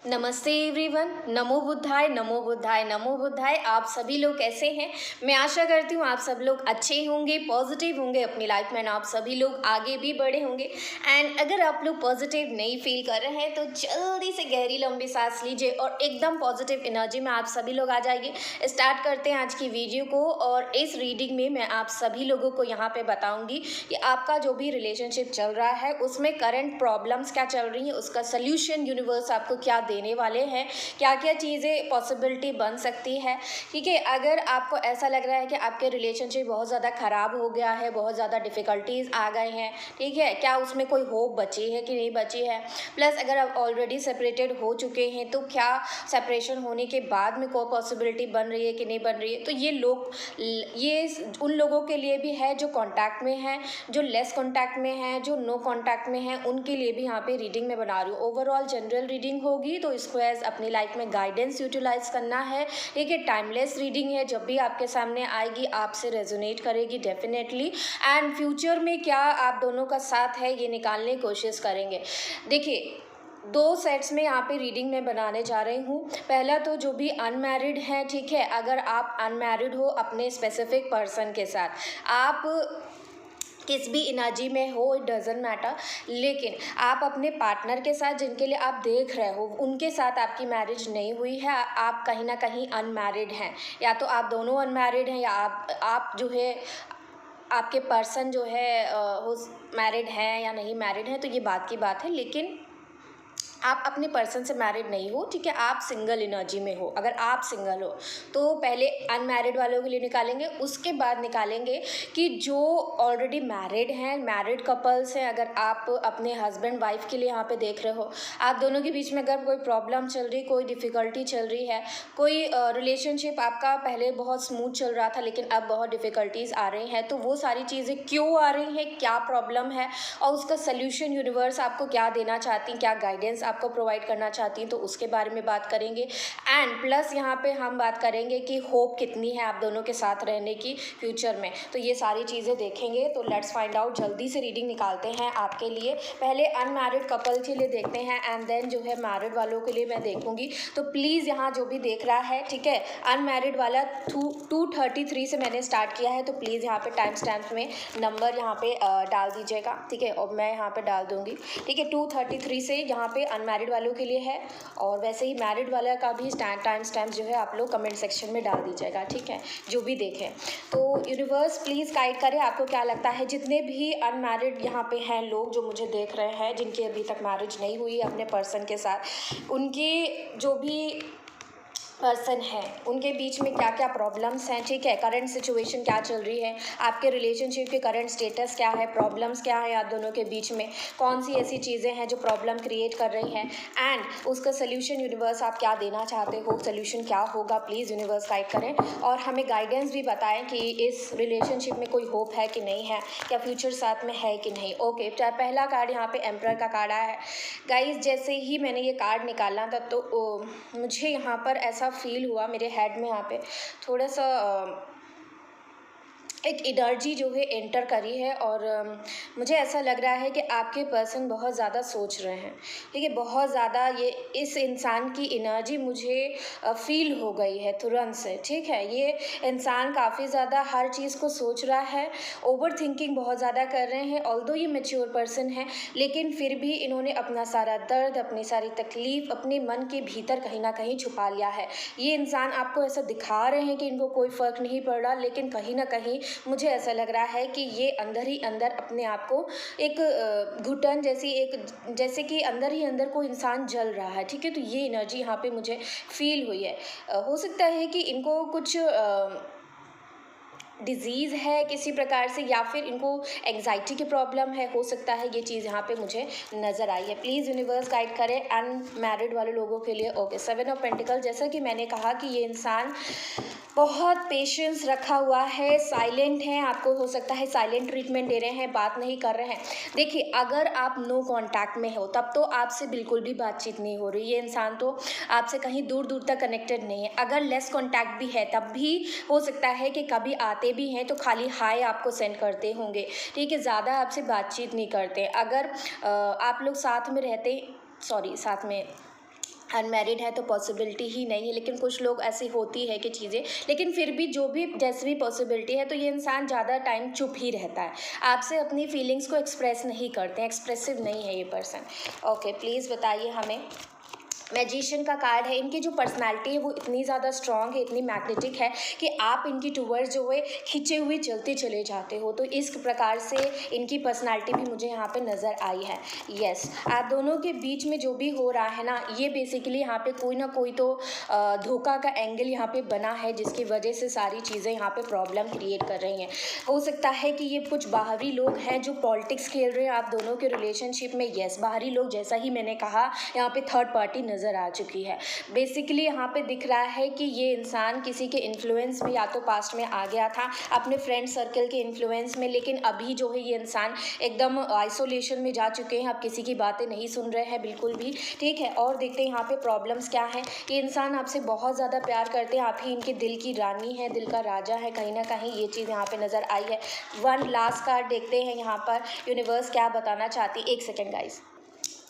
नमस्ते एवरीवन। नमो बुद्धाय नमो बुद्धाय नमो बुद्धाय। आप सभी लोग कैसे हैं? मैं आशा करती हूँ आप सब लोग अच्छे होंगे, पॉजिटिव होंगे अपनी लाइफ में, आप सभी लोग आगे भी बढ़े होंगे। एंड अगर आप लोग पॉजिटिव नहीं फील कर रहे हैं तो जल्दी से गहरी लंबी सांस लीजिए और एकदम पॉजिटिव एनर्जी में आप सभी लोग आ जाइए। स्टार्ट करते हैं आज की वीडियो को। और इस रीडिंग में मैं आप सभी लोगों को यहाँ पे बताऊँगी कि आपका जो भी रिलेशनशिप चल रहा है उसमें करंट प्रॉब्लम्स क्या चल रही हैं, उसका सोल्यूशन यूनिवर्स आपको क्या देने वाले हैं, क्या क्या चीज़ें पॉसिबिलिटी बन सकती है। ठीक है, अगर आपको ऐसा लग रहा है कि आपके रिलेशनशिप बहुत ज़्यादा ख़राब हो गया है, बहुत ज़्यादा डिफ़िकल्टीज़ आ गए हैं, ठीक है, क्या उसमें कोई होप बची है कि नहीं बची है। प्लस अगर आप ऑलरेडी सेपरेटेड हो चुके हैं तो क्या सेपरेशन होने के बाद में कोई पॉसिबिलिटी बन रही है कि नहीं बन रही है। तो ये उन लोगों के लिए भी है जो कॉन्टैक्ट में हैं, जो लेस कॉन्टैक्ट में हैं, जो नो कॉन्टैक्ट में हैं, उनके लिए भी यहाँ पे रीडिंग में बना रही हूँ। ओवरऑल जनरल रीडिंग होगी तो इसको एज अपनी लाइफ में गाइडेंस यूटिलाइज करना है। ठीक है, टाइमलेस रीडिंग है, जब भी आपके सामने आएगी आपसे रेजोनेट करेगी डेफिनेटली। एंड फ्यूचर में क्या आप दोनों का साथ है ये निकालने की कोशिश करेंगे। देखिए, 2 सेट्स में यहाँ पे रीडिंग में बनाने जा रही हूँ। पहला तो जो भी अनमैरिड है, ठीक है, अगर आप अनमैरिड हो अपने स्पेसिफिक पर्सन के साथ, आप किस भी एनर्जी में हो, इट डजेंट मैटर, लेकिन आप अपने पार्टनर के साथ जिनके लिए आप देख रहे हो उनके साथ आपकी मैरिज नहीं हुई है, आप कहीं ना कहीं अनमैरिड हैं, या तो आप दोनों अनमैरिड हैं या आप जो है आपके पर्सन जो है वो मैरिड हैं या नहीं मैरिड हैं, तो ये बात की बात है। लेकिन आप अपने पर्सन से मैरिड नहीं हो, ठीक है, आप सिंगल एनर्जी में हो। अगर आप सिंगल हो तो पहले अनमैरिड वालों के लिए निकालेंगे, उसके बाद निकालेंगे कि जो ऑलरेडी मैरिड हैं, मैरिड कपल्स हैं, अगर आप अपने हस्बैंड वाइफ के लिए यहाँ पे देख रहे हो, आप दोनों के बीच में अगर कोई प्रॉब्लम चल रही, कोई डिफ़िकल्टी चल रही है, कोई रिलेशनशिप आपका पहले बहुत स्मूथ चल रहा था लेकिन अब बहुत डिफ़िकल्टीज़ आ रही हैं, तो वो सारी चीज़ें क्यों आ रही हैं, क्या प्रॉब्लम है और उसका सल्यूशन यूनिवर्स आपको क्या देना चाहती हैं, क्या गाइडेंस आपको प्रोवाइड करना चाहती हैं, तो उसके बारे में बात करेंगे। एंड प्लस यहाँ पे हम बात करेंगे कि होप कितनी है आप दोनों के साथ रहने की फ्यूचर में, तो ये सारी चीज़ें देखेंगे। तो लेट्स फाइंड आउट, जल्दी से रीडिंग निकालते हैं आपके लिए। पहले अनमैरिड कपल के लिए देखते हैं एंड देन जो है मैरिड वालों के लिए मैं देखूंगी। तो प्लीज़ यहाँ जो भी देख रहा है, ठीक है, अनमैरिड वाला 233 से मैंने स्टार्ट किया है, तो प्लीज़ यहाँ पे टाइम स्टैम्प में नंबर यहाँ पे डाल दीजिएगा, ठीक है, और मैं यहाँ पे डाल दूँगी, ठीक है। 233 से यहाँ पे अनमैरिड वालों के लिए है, और वैसे ही मैरिड वाला का भी टाइम स्टैम्प जो है आप लोग कमेंट सेक्शन में डाल दीजिएगा, ठीक है, जो भी देखें। तो यूनिवर्स प्लीज़ गाइड करे, आपको क्या लगता है जितने भी अनमैरिड यहाँ पे हैं लोग जो मुझे देख रहे हैं, जिनकी अभी तक मैरिज नहीं हुई अपने पर्सन के साथ, उनकी जो भी पर्सन है उनके बीच में क्या क्या प्रॉब्लम्स हैं, ठीक है, करंट सिचुएशन क्या चल रही है, आपके रिलेशनशिप के करंट स्टेटस क्या है, प्रॉब्लम्स क्या है आप दोनों के बीच में, कौन सी ऐसी चीज़ें हैं जो प्रॉब्लम क्रिएट कर रही हैं, एंड उसका सोल्यूशन यूनिवर्स आप क्या देना चाहते हो, सोल्यूशन क्या होगा, प्लीज़ यूनिवर्स गाइड करें। और हमें गाइडेंस भी बताएं कि इस रिलेशनशिप में कोई होप है कि नहीं है, क्या फ्यूचर साथ में है कि नहीं। ओके, पहला कार्ड यहाँ पे एम्परर का कार्ड आया है। गाइज, जैसे ही मैंने ये कार्ड निकाला था तो मुझे यहाँ पर ऐसा फील हुआ, मेरे हेड में यहाँ पे थोड़ा सा एक एनर्जी जो है एंटर करी है, और मुझे ऐसा लग रहा है कि आपके पर्सन बहुत ज़्यादा सोच रहे हैं, ठीक है, बहुत ज़्यादा ये इस इंसान की एनर्जी मुझे फील हो गई है तुरंत से, ठीक है। ये इंसान काफ़ी ज़्यादा हर चीज़ को सोच रहा है, ओवर थिंकिंग बहुत ज़्यादा कर रहे हैं। ऑल्दो ये मैच्योर पर्सन है लेकिन फिर भी इन्होंने अपना सारा दर्द, अपनी सारी तकलीफ़ अपने मन के भीतर कहीं ना कहीं छुपा लिया है। ये इंसान आपको ऐसा दिखा रहे हैं कि इनको कोई फ़र्क नहीं पड़ रहा, लेकिन कहीं ना कहीं मुझे ऐसा लग रहा है कि ये अंदर ही अंदर अपने आप को एक घुटन जैसी, एक जैसे कि अंदर ही अंदर कोई इंसान जल रहा है, ठीक है। तो ये एनर्जी यहाँ पे मुझे फील हुई है। हो सकता है कि इनको कुछ डिज़ीज़ है किसी प्रकार से, या फिर इनको एंग्जाइटी की प्रॉब्लम है, हो सकता है ये चीज़ यहाँ पे मुझे नज़र आई है। प्लीज़ यूनिवर्स गाइड करें अनमैरिड वाले लोगों के लिए। ओके, 7 ऑफ पेंटिकल, जैसा कि मैंने कहा कि ये इंसान बहुत पेशेंस रखा हुआ है, साइलेंट हैं, आपको हो सकता है साइलेंट ट्रीटमेंट दे रहे हैं, बात नहीं कर रहे हैं। देखिए, अगर आप नो कांटेक्ट में हो तब तो आपसे बिल्कुल भी बातचीत नहीं हो रही, ये इंसान तो आपसे कहीं दूर दूर तक कनेक्टेड नहीं है। अगर लेस कांटेक्ट भी है तब भी हो सकता है कि कभी आते भी हैं तो खाली हाय आपको सेंड करते होंगे, ठीक है, ज़्यादा आपसे बातचीत नहीं करते। अगर आप लोग साथ में रहते, साथ में अनमैरिड है तो पॉसिबिलिटी ही नहीं है, लेकिन कुछ लोग ऐसी होती है कि चीज़ें, लेकिन फिर भी जो भी जैसी भी पॉसिबिलिटी है तो ये इंसान ज़्यादा टाइम चुप ही रहता है, आपसे अपनी फीलिंग्स को एक्सप्रेस नहीं करते हैं, एक्सप्रेसिव नहीं है ये पर्सन। ओके, प्लीज़ बताइए हमें। मैजिशियन का कार्ड है, इनकी जो पर्सनालिटी है वो इतनी ज़्यादा स्ट्रॉन्ग है, इतनी मैग्नेटिक है कि आप इनकी टूवर्ड्स जो है खिंचे हुए चलते चले जाते हो, तो इस प्रकार से इनकी पर्सनालिटी भी मुझे यहाँ पे नज़र आई है। यस, आप दोनों के बीच में जो भी हो रहा है ना, ये बेसिकली यहाँ पे कोई ना कोई तो धोखा का एंगल यहाँ पे बना है, जिसकी वजह से सारी चीज़ें यहाँ पे प्रॉब्लम क्रिएट कर रही हैं। हो सकता है कि ये कुछ बाहरी लोग हैं जो पॉलिटिक्स खेल रहे हैं आप दोनों के रिलेशनशिप में। यस, बाहरी लोग, जैसा ही मैंने कहा, यहाँ पे थर्ड पार्टी नज़र आ चुकी है। बेसिकली यहाँ पे दिख रहा है कि ये इंसान किसी के इन्फ्लुएंस में या तो पास्ट में आ गया था, अपने फ्रेंड सर्कल के इन्फ्लुएंस में, लेकिन अभी जो है ये इंसान एकदम आइसोलेशन में जा चुके हैं, अब किसी की बातें नहीं सुन रहे हैं बिल्कुल भी। ठीक है, और देखते हैं यहाँ पे प्रॉब्लम्स क्या हैं। ये इंसान आपसे बहुत ज़्यादा प्यार करते हैं, आप ही इनके दिल की रानी है, दिल का राजा है, कहीं ना कहीं ये चीज़ यहाँ पे नज़र आई है। वन लास्ट कार्ड देखते हैं यहाँ पर यूनिवर्स क्या बताना चाहती है। एक सेकेंड गाइज।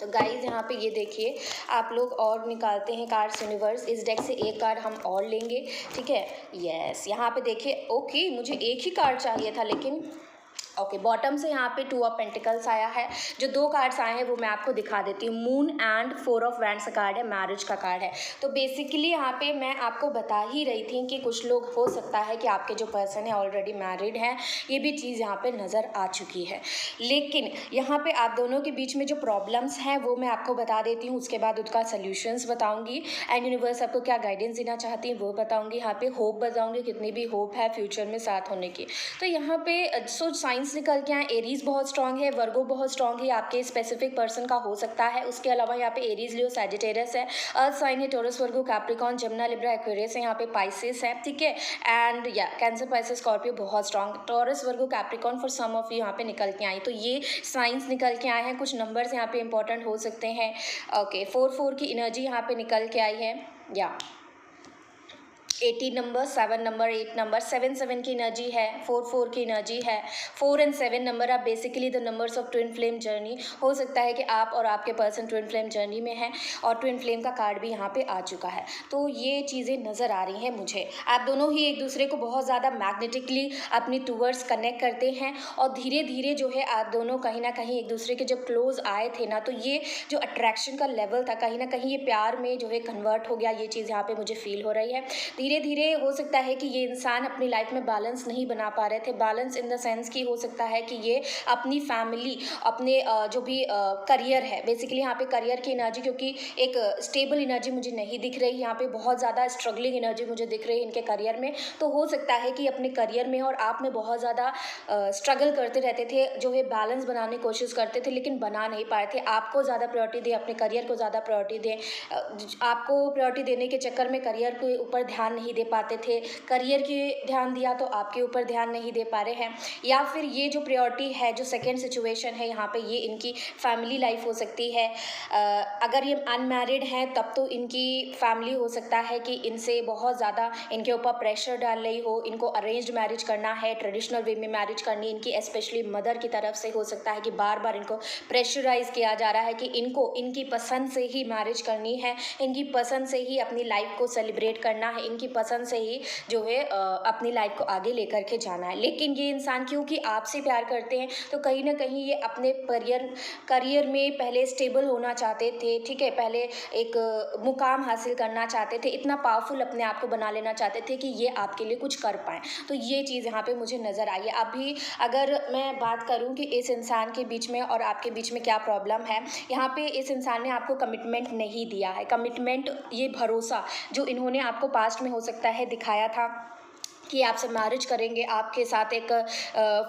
तो गाइज यहाँ पे ये देखिए, आप लोग और निकालते हैं कार्ड्स यूनिवर्स, इस डेक से एक कार्ड हम और लेंगे। ठीक है, यस, यहाँ पे देखिए। ओके, मुझे एक ही कार्ड चाहिए था, लेकिन ओके, बॉटम से यहाँ पे 2 ऑफ पेंटिकल्स आया है। जो 2 कार्ड्स आए हैं वो मैं आपको दिखा देती हूँ। मून एंड 4 ऑफ वैंड्स का कार्ड है, मैरिज का कार्ड है। तो बेसिकली यहाँ पे मैं आपको बता ही रही थी कि कुछ लोग, हो सकता है कि आपके जो पर्सन है ऑलरेडी मैरिड हैं, ये भी चीज़ यहाँ पे नज़र आ चुकी है। लेकिन यहाँ पे आप दोनों के बीच में जो प्रॉब्लम्स हैं वो मैं आपको बता देती हूँ, उसके बाद उसका सोल्यूशंस बताऊँगी, एंड यूनिवर्स आपको क्या गाइडेंस देना चाहती है वो बताऊँगी। यहाँ पे होप बताऊँगी, कितनी भी होप है फ्यूचर में साथ होने की। तो यहाँ पे साइंस निकल के आए, एरीज बहुत स्ट्रांग है, वर्गो बहुत स्ट्रांग है, आपके स्पेसिफिक पर्सन का हो सकता है। उसके अलावा यहाँ पे एरीज, लियो, सैजिटेरियस है, अर्थ साइन है, Taurus, Virgo, Capricorn, Gemini, Libra, Aquarius है, यहाँ पे पाइसेस है। ठीक है, एंड या कैंसर, पाइसेस, स्कॉर्पियो बहुत strong, Taurus, Virgo, Capricorn for some of you यहाँ पे निकल के आई। तो ये साइंस निकल के आए हैं, कुछ नंबर्स यहाँ पे इंपॉर्टेंट हो सकते हैं। ओके, 4 की एनर्जी यहाँ पे निकल के आई है, या 18 नंबर, 7 नंबर, 8 नंबर, 7 की एनर्जी है, 4 की एनर्जी है। 4 and 7 number are basically the numbers of twin flame journey. हो सकता है कि आप और आपके पर्सन ट्विन फ्लेम जर्नी में हैं, और ट्विन फ्लेम का कार्ड भी यहाँ पे आ चुका है। तो ये चीज़ें नज़र आ रही हैं मुझे। आप दोनों ही एक दूसरे को बहुत ज़्यादा मैग्नेटिकली अपनी टूवर्ड्स कनेक्ट करते हैं, और धीरे धीरे जो है आप दोनों कहीं ना कहीं एक दूसरे के जब क्लोज आए थे ना, तो ये जो अट्रैक्शन का लेवल था कहीं ना कहीं ये प्यार में जो है कन्वर्ट हो गया। ये चीज़ यहाँ पे मुझे फील हो रही है। धीरे धीरे हो सकता है कि ये इंसान अपनी लाइफ में बैलेंस नहीं बना पा रहे थे। बैलेंस इन द सेंस कि हो सकता है कि ये अपनी फैमिली, अपने जो भी करियर है, बेसिकली यहाँ पे करियर की एनर्जी, क्योंकि एक स्टेबल एनर्जी मुझे नहीं दिख रही, यहाँ पे बहुत ज़्यादा स्ट्रगलिंग एनर्जी मुझे दिख रही है इनके करियर में। तो हो सकता है कि अपने करियर में और आप में बहुत ज़्यादा स्ट्रगल करते रहते थे, जो है बैलेंस बनाने की कोशिश करते थे, लेकिन बना नहीं पाए थे। आपको ज़्यादा प्रायोरिटी दें, अपने करियर को ज़्यादा प्रायोरिटी दें, आपको प्रायोरिटी देने के चक्कर में करियर के ऊपर ध्यान नहीं दे पाते थे, करियर के ध्यान दिया तो आपके ऊपर ध्यान नहीं दे पा रहे हैं। या फिर ये जो प्रायोरिटी है, जो सेकंड सिचुएशन है यहाँ पे, ये इनकी फैमिली लाइफ हो सकती है। अगर ये अनमैरिड हैं तब तो इनकी फैमिली हो सकता है कि इनसे बहुत ज़्यादा इनके ऊपर प्रेशर डाल रही हो, इनको अरेंज्ड मैरिज करना है, ट्रेडिशनल वे में मैरिज करनी इनकी स्पेशली मदर की तरफ से हो सकता है कि बार बार इनको प्रेशराइज किया जा रहा है कि इनको इनकी पसंद से ही मैरिज करनी है, इनकी पसंद से ही अपनी लाइफ को सेलिब्रेट करना है, इनकी पसंद से ही जो है अपनी लाइफ को आगे लेकर के जाना है। लेकिन ये इंसान क्योंकि आपसे प्यार करते हैं तो कहीं ना कहीं ये अपने करियर में पहले स्टेबल होना चाहते थे। ठीक है, पहले एक मुकाम हासिल करना चाहते थे, इतना पावरफुल अपने आप को बना लेना चाहते थे कि ये आपके लिए कुछ कर पाएँ। तो ये चीज़ यहाँ पे मुझे नज़र आई है। अभी अगर मैं बात करूँ कि इस इंसान के बीच में और आपके बीच में क्या प्रॉब्लम है, यहाँ पे इस इंसान ने आपको कमिटमेंट नहीं दिया है। कमिटमेंट, ये भरोसा जो इन्होंने आपको पास्ट में हो सकता है दिखाया था कि आपसे मैरिज करेंगे, आपके साथ एक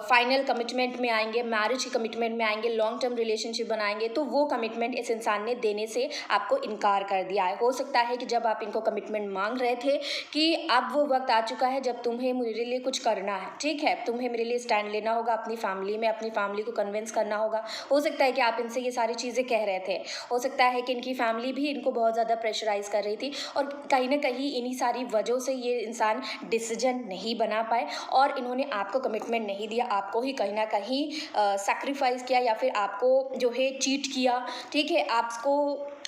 फाइनल कमिटमेंट में आएंगे, मैरिज की कमिटमेंट में आएंगे, लॉन्ग टर्म रिलेशनशिप बनाएंगे, तो वो कमिटमेंट इस इंसान ने देने से आपको इनकार कर दिया है। हो सकता है कि जब आप इनको कमिटमेंट मांग रहे थे कि अब वो वक्त आ चुका है जब तुम्हें मेरे लिए कुछ करना है, ठीक है, तुम्हें मेरे लिए स्टैंड लेना होगा, अपनी फैमिली में अपनी फैमिली को कन्विंस करना होगा। हो सकता है कि आप इनसे ये सारी चीज़ें कह रहे थे, हो सकता है कि इनकी फैमिली भी इनको बहुत ज़्यादा प्रेशराइज कर रही थी, और कहीं ना कहीं इन्हीं सारी वजहों से ये इंसान डिसीजन नहीं बना पाए और इन्होंने आपको कमिटमेंट नहीं दिया, आपको ही कहीं ना कहीं सैक्रिफाइस किया, या फिर आपको जो है चीट किया। ठीक है, आपको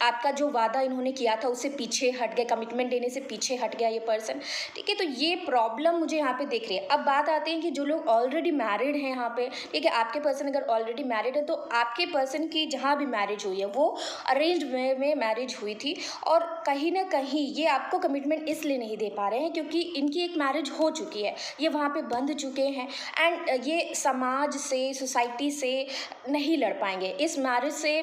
आपका जो वादा इन्होंने किया था उससे पीछे हट गए, कमिटमेंट देने से पीछे हट गया ये पर्सन, ठीक है। तो ये प्रॉब्लम मुझे यहाँ पे दिख रही है। अब बात आती है कि जो लोग ऑलरेडी मैरिड हैं यहाँ पे, ठीक है, आपके पर्सन अगर ऑलरेडी मैरिड है तो आपके पर्सन की जहाँ भी मैरिज हुई है वो अरेंज्ड वे में मैरिज हुई थी, और कहीं ना कहीं ये आपको कमिटमेंट इसलिए नहीं दे पा रहे हैं क्योंकि इनकी एक मैरिज हो चुकी है, ये वहाँ पे बंध चुके हैं, एंड ये समाज से, सोसाइटी से नहीं लड़ पाएंगे। इस मैरिज से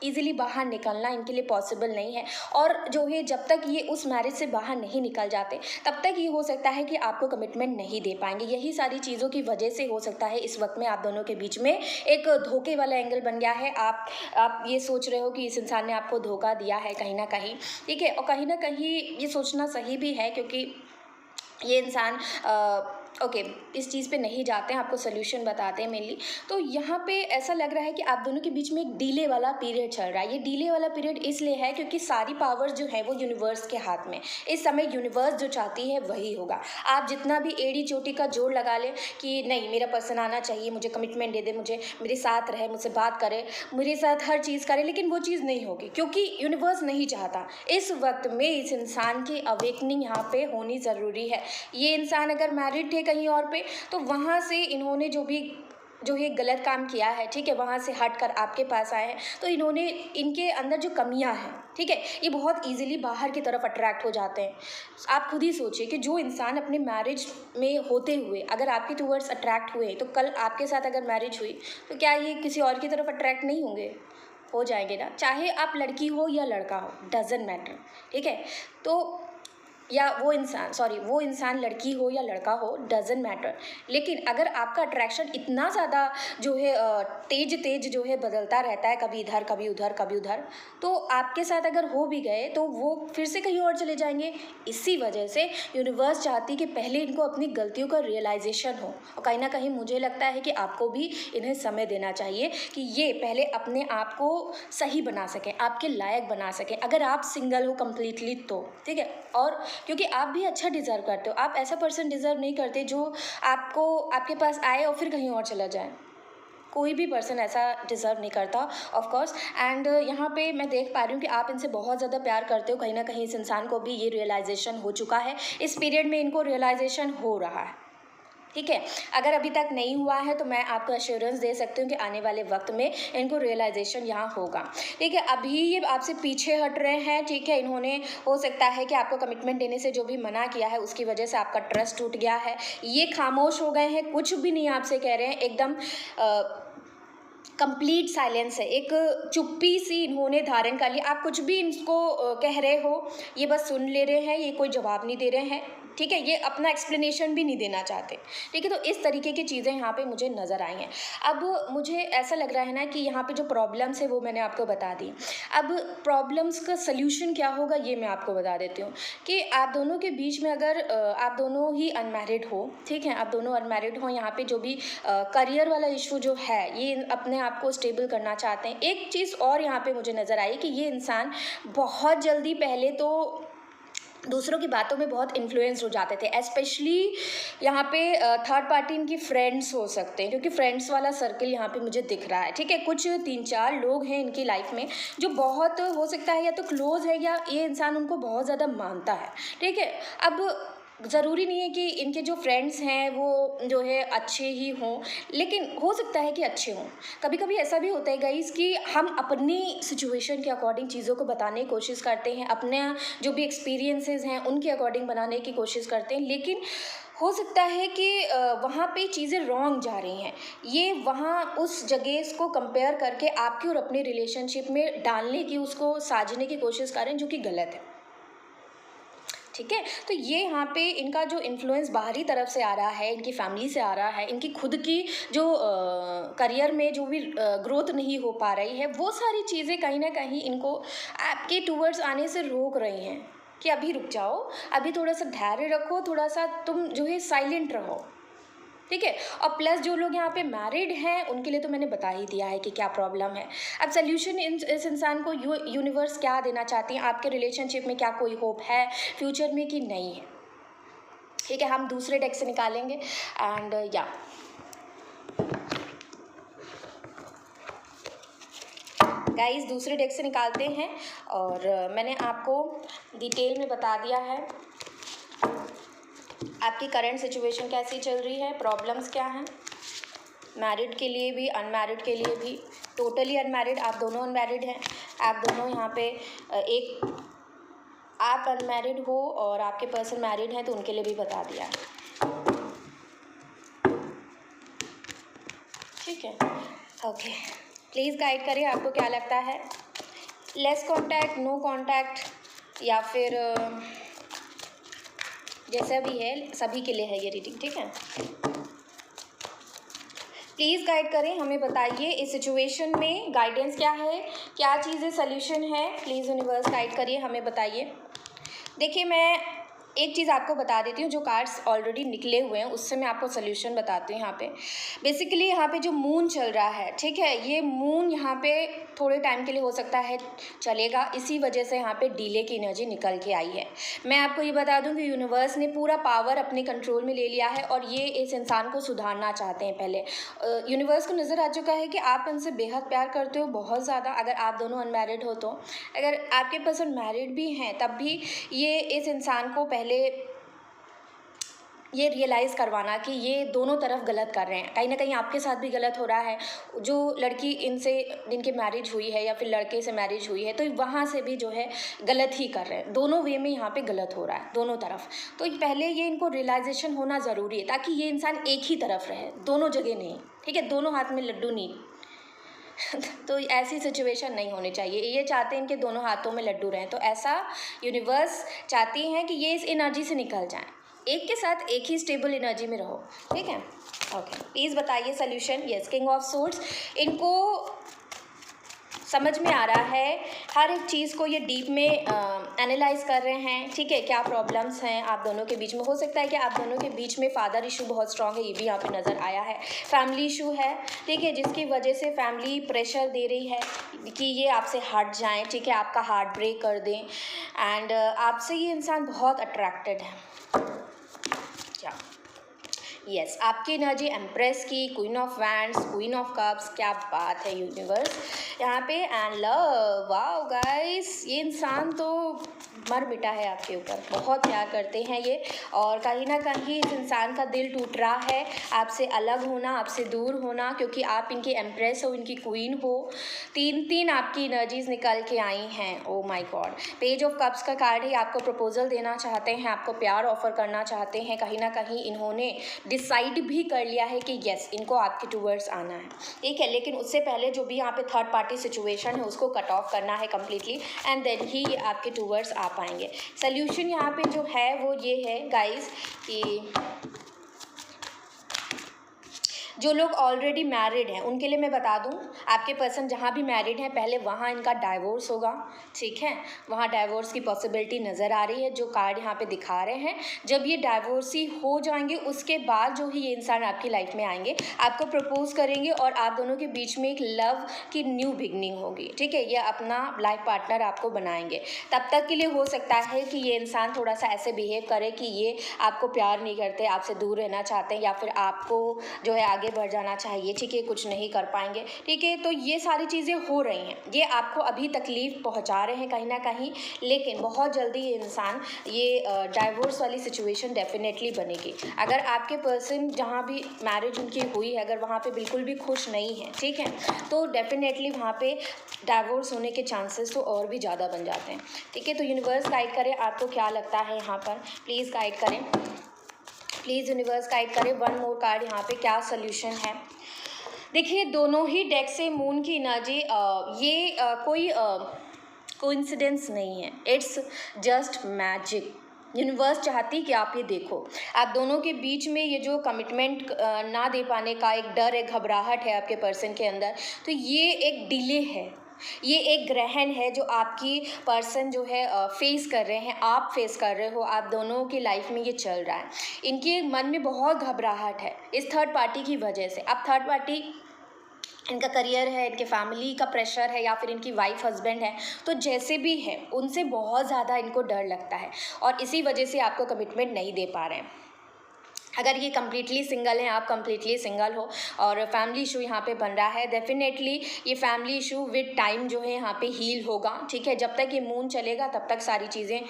ईज़िली बाहर निकलना इनके लिए पॉसिबल नहीं है, और जो है जब तक ये उस मैरिज से बाहर नहीं निकल जाते तब तक ये हो सकता है कि आपको कमिटमेंट नहीं दे पाएंगे। यही सारी चीज़ों की वजह से हो सकता है इस वक्त में आप दोनों के बीच में एक धोखे वाला एंगल बन गया है। आप ये सोच रहे हो कि इस इंसान ने आपको धोखा दिया है कहीं ना कहीं, ठीक है, और कहीं ना कहीं ये सोचना सही भी है क्योंकि ये इंसान ओके इस चीज़ पे नहीं जाते हैं, आपको सोल्यूशन बताते हैं मेनली। तो यहाँ पे ऐसा लग रहा है कि आप दोनों के बीच में एक डिले वाला पीरियड चल रहा है। ये डिले वाला पीरियड इसलिए है क्योंकि सारी पावर्स जो है वो यूनिवर्स के हाथ में। इस समय यूनिवर्स जो चाहती है वही होगा। आप जितना भी एड़ी चोटी का जोर लगा लें कि नहीं मेरा पर्सन आना चाहिए, मुझे कमिटमेंट दे दे, मुझे मेरे साथ रहे, मुझसे बात करे, मेरे साथ हर चीज़ करे, लेकिन वो चीज़ नहीं होगी क्योंकि यूनिवर्स नहीं चाहता। इस वक्त में इस इंसान की अवेकनिंग यहाँ पे होनी ज़रूरी है। ये इंसान अगर मैरिड थे कहीं और पे तो वहाँ से इन्होंने जो ये गलत काम किया है, ठीक है, वहाँ से हट कर आपके पास आए हैं, तो इन्होंने इनके अंदर जो कमियां हैं, ठीक है, ये बहुत इजीली बाहर की तरफ अट्रैक्ट हो जाते हैं। आप खुद ही सोचिए कि जो इंसान अपने मैरिज में होते हुए अगर आपके टूवर्ड्स अट्रैक्ट हुए तो कल आपके साथ अगर मैरिज हुई तो क्या ये किसी और की तरफ अट्रैक्ट नहीं होंगे? हो जाएंगे ना, चाहे आप लड़की हो या लड़का हो, डजेंट मैटर, ठीक है। तो या वो इंसान लड़की हो या लड़का हो, डजेंट मैटर, लेकिन अगर आपका अट्रैक्शन इतना ज़्यादा जो है तेज जो है बदलता रहता है, कभी इधर कभी उधर कभी उधर, तो आपके साथ अगर हो भी गए तो वो फिर से कहीं और चले जाएंगे। इसी वजह से यूनिवर्स चाहती कि पहले इनको अपनी गलतियों का रियलाइजेशन हो, और कहीं ना कहीं मुझे लगता है कि आपको भी इन्हें समय देना चाहिए कि ये पहले अपने आप को सही बना सकें, आपके लायक बना सकें। अगर आप सिंगल हो कम्प्लीटली तो ठीक है, और क्योंकि आप भी अच्छा डिज़र्व करते हो, आप ऐसा पर्सन डिज़र्व नहीं करते जो आपके पास आए और फिर कहीं और चला जाए। कोई भी पर्सन ऐसा डिज़र्व नहीं करता ऑफ कोर्स। एंड यहाँ पे मैं देख पा रही हूँ कि आप इनसे बहुत ज़्यादा प्यार करते हो। कहीं ना कहीं इस इंसान को भी ये रियलाइजेशन हो चुका है, इस पीरियड में इनको रियलाइजेशन हो रहा है, ठीक है। अगर अभी तक नहीं हुआ है तो मैं आपको एश्योरेंस दे सकती हूँ कि आने वाले वक्त में इनको रियलाइजेशन यहाँ होगा, ठीक है। अभी ये आपसे पीछे हट रहे हैं, ठीक है, इन्होंने हो सकता है कि आपको कमिटमेंट देने से जो भी मना किया है उसकी वजह से आपका ट्रस्ट टूट गया है। ये खामोश हो गए हैं, कुछ भी नहीं आपसे कह रहे हैं, एकदम कंप्लीट साइलेंस है, एक चुप्पी सी इन्होंने धारण कर ली। आप कुछ भी इनको कह रहे हो, ये बस सुन ले रहे हैं, ये कोई जवाब नहीं दे रहे हैं, ठीक है, ये अपना एक्सप्लेनेशन भी नहीं देना चाहते, ठीक है। तो इस तरीके की चीज़ें यहाँ पे मुझे नज़र आई हैं। अब मुझे ऐसा लग रहा है ना कि यहाँ पे जो प्रॉब्लम्स है वो मैंने आपको बता दी। अब प्रॉब्लम्स का सल्यूशन क्या होगा ये मैं आपको बता देती हूँ कि आप दोनों के बीच में अगर आप दोनों ही अनमैरिड हो, ठीक है, आप दोनों अनमैरिड हो, यहाँ पे जो भी करियर वाला इशू जो है ये अपने आप को स्टेबल करना चाहते हैं। एक चीज़ और यहाँ पे मुझे नज़र आई कि ये इंसान बहुत जल्दी पहले तो दूसरों की बातों में बहुत इन्फ्लुएंस हो जाते थे, स्पेशली यहाँ पे थर्ड पार्टी इनकी फ्रेंड्स हो सकते हैं, क्योंकि फ्रेंड्स वाला सर्कल यहाँ पे मुझे दिख रहा है, ठीक है। कुछ 3-4 लोग हैं इनकी लाइफ में जो बहुत हो सकता है या तो क्लोज है या ये इंसान उनको बहुत ज़्यादा मानता है, ठीक है। अब ज़रूरी नहीं है कि इनके जो फ्रेंड्स हैं वो जो है अच्छे ही हों, लेकिन हो सकता है कि अच्छे हों। कभी कभी ऐसा भी होता है गाइस कि हम अपनी सिचुएशन के अकॉर्डिंग चीज़ों को बताने की कोशिश करते हैं, अपने जो भी एक्सपीरियंसेस हैं उनके अकॉर्डिंग बनाने की कोशिश करते हैं, लेकिन हो सकता है कि वहाँ पे चीज़ें रॉन्ग जा रही हैं। ये वहाँ उस जगह को कंपेयर करके आपकी और अपने रिलेशनशिप में डालने की, उसको साझने की कोशिश कर रहे हैं, जो कि गलत है, ठीक है। तो ये यहाँ पे इनका जो इन्फ्लुएंस बाहरी तरफ से आ रहा है, इनकी फैमिली से आ रहा है, इनकी खुद की जो करियर में जो भी ग्रोथ नहीं हो पा रही है, वो सारी चीज़ें कहीं ना कहीं इनको आपके टूवर्ड्स आने से रोक रही हैं कि अभी रुक जाओ, अभी थोड़ा सा धैर्य रखो, थोड़ा सा तुम जो है साइलेंट रहो, ठीक है। और प्लस जो लोग यहाँ पे मैरिड हैं उनके लिए तो मैंने बता ही दिया है कि क्या प्रॉब्लम है। अब सोल्यूशन इस इंसान को यूनिवर्स क्या देना चाहती हैं, आपके रिलेशनशिप में क्या कोई होप है फ्यूचर में कि नहीं है, ठीक है। हम दूसरे डेक से निकालेंगे एंड गाइस दूसरे डेक से निकालते हैं और मैंने आपको डिटेल में बता दिया है आपकी करंट सिचुएशन कैसी चल रही है, प्रॉब्लम्स क्या हैं, मैरिड के लिए भी अनमैरिड के लिए भी, टोटली अनमैरिड, आप दोनों अनमैरिड हैं, आप दोनों यहाँ पे एक आप अनमैरिड हो और आपके पर्सन मैरिड हैं तो उनके लिए भी बता दिया है। ठीक है, ओके, प्लीज़ गाइड करिए आपको क्या लगता है, लेस कांटेक्ट, नो कांटेक्ट, या फिर जैसा भी है सभी के लिए है ये रीडिंग। ठीक है, प्लीज़ गाइड करें, हमें बताइए इस सिचुएशन में गाइडेंस क्या है, क्या चीज़ें सल्यूशन है, प्लीज़ यूनिवर्स गाइड करिए, हमें बताइए। देखिए मैं एक चीज़ आपको बता देती हूँ, जो कार्ड्स ऑलरेडी निकले हुए हैं उससे मैं आपको सोल्यूशन बताती हूँ। यहाँ पे बेसिकली यहाँ पे जो मून चल रहा है, ठीक है, ये मून यहाँ पे थोड़े टाइम के लिए हो सकता है चलेगा, इसी वजह से यहाँ पे डिले की एनर्जी निकल के आई है। मैं आपको ये बता दूँ कि यूनिवर्स ने पूरा पावर अपने कंट्रोल में ले लिया है और ये इस इंसान को सुधारना चाहते हैं। पहले यूनिवर्स को नज़र आ चुका है कि आप उनसे बेहद प्यार करते हो, बहुत ज़्यादा। अगर आप दोनों अनमैरिड हो तो, अगर आपके पर्सन मैरिड भी हैं तब भी ये इस इंसान को पहले ये रियलाइज़ करवाना कि ये दोनों तरफ गलत कर रहे हैं, कहीं ना कहीं आपके साथ भी गलत हो रहा है। जो लड़की इनसे जिनकी मैरिज हुई है या फिर लड़के से मैरिज हुई है तो वहाँ से भी जो है गलत ही कर रहे हैं, दोनों वे में यहाँ पे गलत हो रहा है दोनों तरफ। तो पहले ये इनको रियलाइजेशन होना ज़रूरी है ताकि ये इंसान एक ही तरफ रहे, दोनों जगह नहीं। ठीक है, दोनों हाथ में लड्डू नहीं तो ऐसी सिचुएशन नहीं होनी चाहिए। ये चाहते हैं कि दोनों हाथों में लड्डू रहें, तो ऐसा यूनिवर्स चाहती हैं कि ये इस एनर्जी से निकल जाएं, एक के साथ एक ही स्टेबल एनर्जी में रहो। ठीक है, ओके, प्लीज़ बताइए solution. Yes, king of swords, इनको समझ में आ रहा है हर एक चीज़ को, ये डीप में एनालाइज कर रहे हैं। ठीक है, क्या प्रॉब्लम्स हैं आप दोनों के बीच में, हो सकता है कि आप दोनों के बीच में फादर इशू बहुत स्ट्रांग है, ये भी यहाँ पे नज़र आया है। फैमिली इशू है, ठीक है, जिसकी वजह से फैमिली प्रेशर दे रही है कि ये आपसे हट जाएं, ठीक है, आपका हार्ट ब्रेक कर दें। एंड आपसे ये इंसान बहुत अट्रैक्टेड है। क्या यस, आपकी एनर्जी एम्प्रेस की, queen of wands, queen of cups, क्या बात है यूनिवर्स यहाँ पे। एंड लव, वाओ गाइस, ये इंसान तो मर मिटा है आपके ऊपर, बहुत प्यार करते हैं ये, और कहीं ना कहीं इस इंसान का दिल टूट रहा है आपसे अलग होना, आपसे दूर होना, क्योंकि आप इनकी एम्प्रेस हो, इनकी क्वीन हो। तीन आपकी एनर्जीज निकल के आई हैं। Oh my God, page of cups का कार्ड ही आपको प्रपोजल देना चाहते हैं, आपको प्यार ऑफर करना चाहते हैं। कहीं ना कहीं इन्होंने डिसाइड भी कर लिया है कि यस, इनको आपके टूवर्ड्स आना है। ठीक है, लेकिन उससे पहले जो भी यहाँ पे थर्ड पार्टी सिचुएशन है उसको कट ऑफ करना है कम्प्लीटली, एंड देन ही ये आपके टूवर्ड्स आ पाएंगे। सोल्यूशन यहाँ पे जो है वो ये है गाइस कि जो लोग ऑलरेडी मैरिड हैं उनके लिए मैं बता दूं, आपके पर्सन जहाँ भी मैरिड हैं पहले वहाँ इनका डाइवोर्स होगा। ठीक है, वहाँ डाइवोर्स की पॉसिबिलिटी नज़र आ रही है, जो कार्ड यहाँ पे दिखा रहे हैं। जब ये डाइवोर्सी हो जाएंगे उसके बाद जो ही ये इंसान आपकी लाइफ में आएंगे, आपको प्रपोज करेंगे और आप दोनों के बीच में एक लव की न्यू बिगनिंग होगी। ठीक है, ये अपना लाइफ पार्टनर आपको बनाएंगे। तब तक के लिए हो सकता है कि ये इंसान थोड़ा सा ऐसे बिहेव करे कि ये आपको प्यार नहीं करते, आपसे दूर रहना चाहते हैं, या फिर आपको जो है आगे बढ़ जाना चाहिए। ठीक है, कुछ नहीं कर पाएंगे। ठीक है, तो ये सारी चीज़ें हो रही हैं, ये आपको अभी तकलीफ़ पहुंचा रहे हैं कहीं ना कहीं, लेकिन बहुत जल्दी ये इंसान ये डाइवोर्स वाली सिचुएशन डेफिनेटली बनेगी। अगर आपके पर्सन जहाँ भी मैरिज उनकी हुई है अगर वहाँ पे बिल्कुल भी खुश नहीं है, ठीक है, तो डेफिनेटली वहाँ पे डाइवोर्स होने के चांसेस तो और भी ज़्यादा बन जाते हैं। ठीक है, तो यूनिवर्स गाइड करें, आपको क्या लगता है यहाँ पर, प्लीज़ गाइड करें, प्लीज़ यूनिवर्स गाइड करें। वन मोर कार्ड यहाँ पे क्या सोल्यूशन है। देखिए दोनों ही डेक से मून की एनर्जी, ये कोई कोइंसिडेंस नहीं है, इट्स जस्ट मैजिक। यूनिवर्स चाहती कि आप ये देखो, आप दोनों के बीच में ये जो कमिटमेंट ना दे पाने का एक डर, एक घबराहट है आपके पर्सन के अंदर, तो ये एक डिले है, ये एक ग्रहण है जो आपकी पर्सन जो है फेस कर रहे हैं, आप फेस कर रहे हो, आप दोनों की लाइफ में ये चल रहा है। इनके मन में बहुत घबराहट है इस थर्ड पार्टी की वजह से। अब थर्ड पार्टी इनका करियर है, इनके फैमिली का प्रेशर है, या फिर इनकी वाइफ हस्बैंड है, तो जैसे भी है उनसे बहुत ज़्यादा इनको डर लगता है और इसी वजह से आपको कमिटमेंट नहीं दे पा रहे हैं। अगर ये कम्प्लीटली सिंगल हैं, आप कम्प्लीटली सिंगल हो और फैमिली इशू यहाँ पे बन रहा है, डेफिनेटली ये फैमिली इशू विद टाइम जो है यहाँ पे हील होगा, ठीक है। जब तक ये मून चलेगा तब तक सारी चीज़ें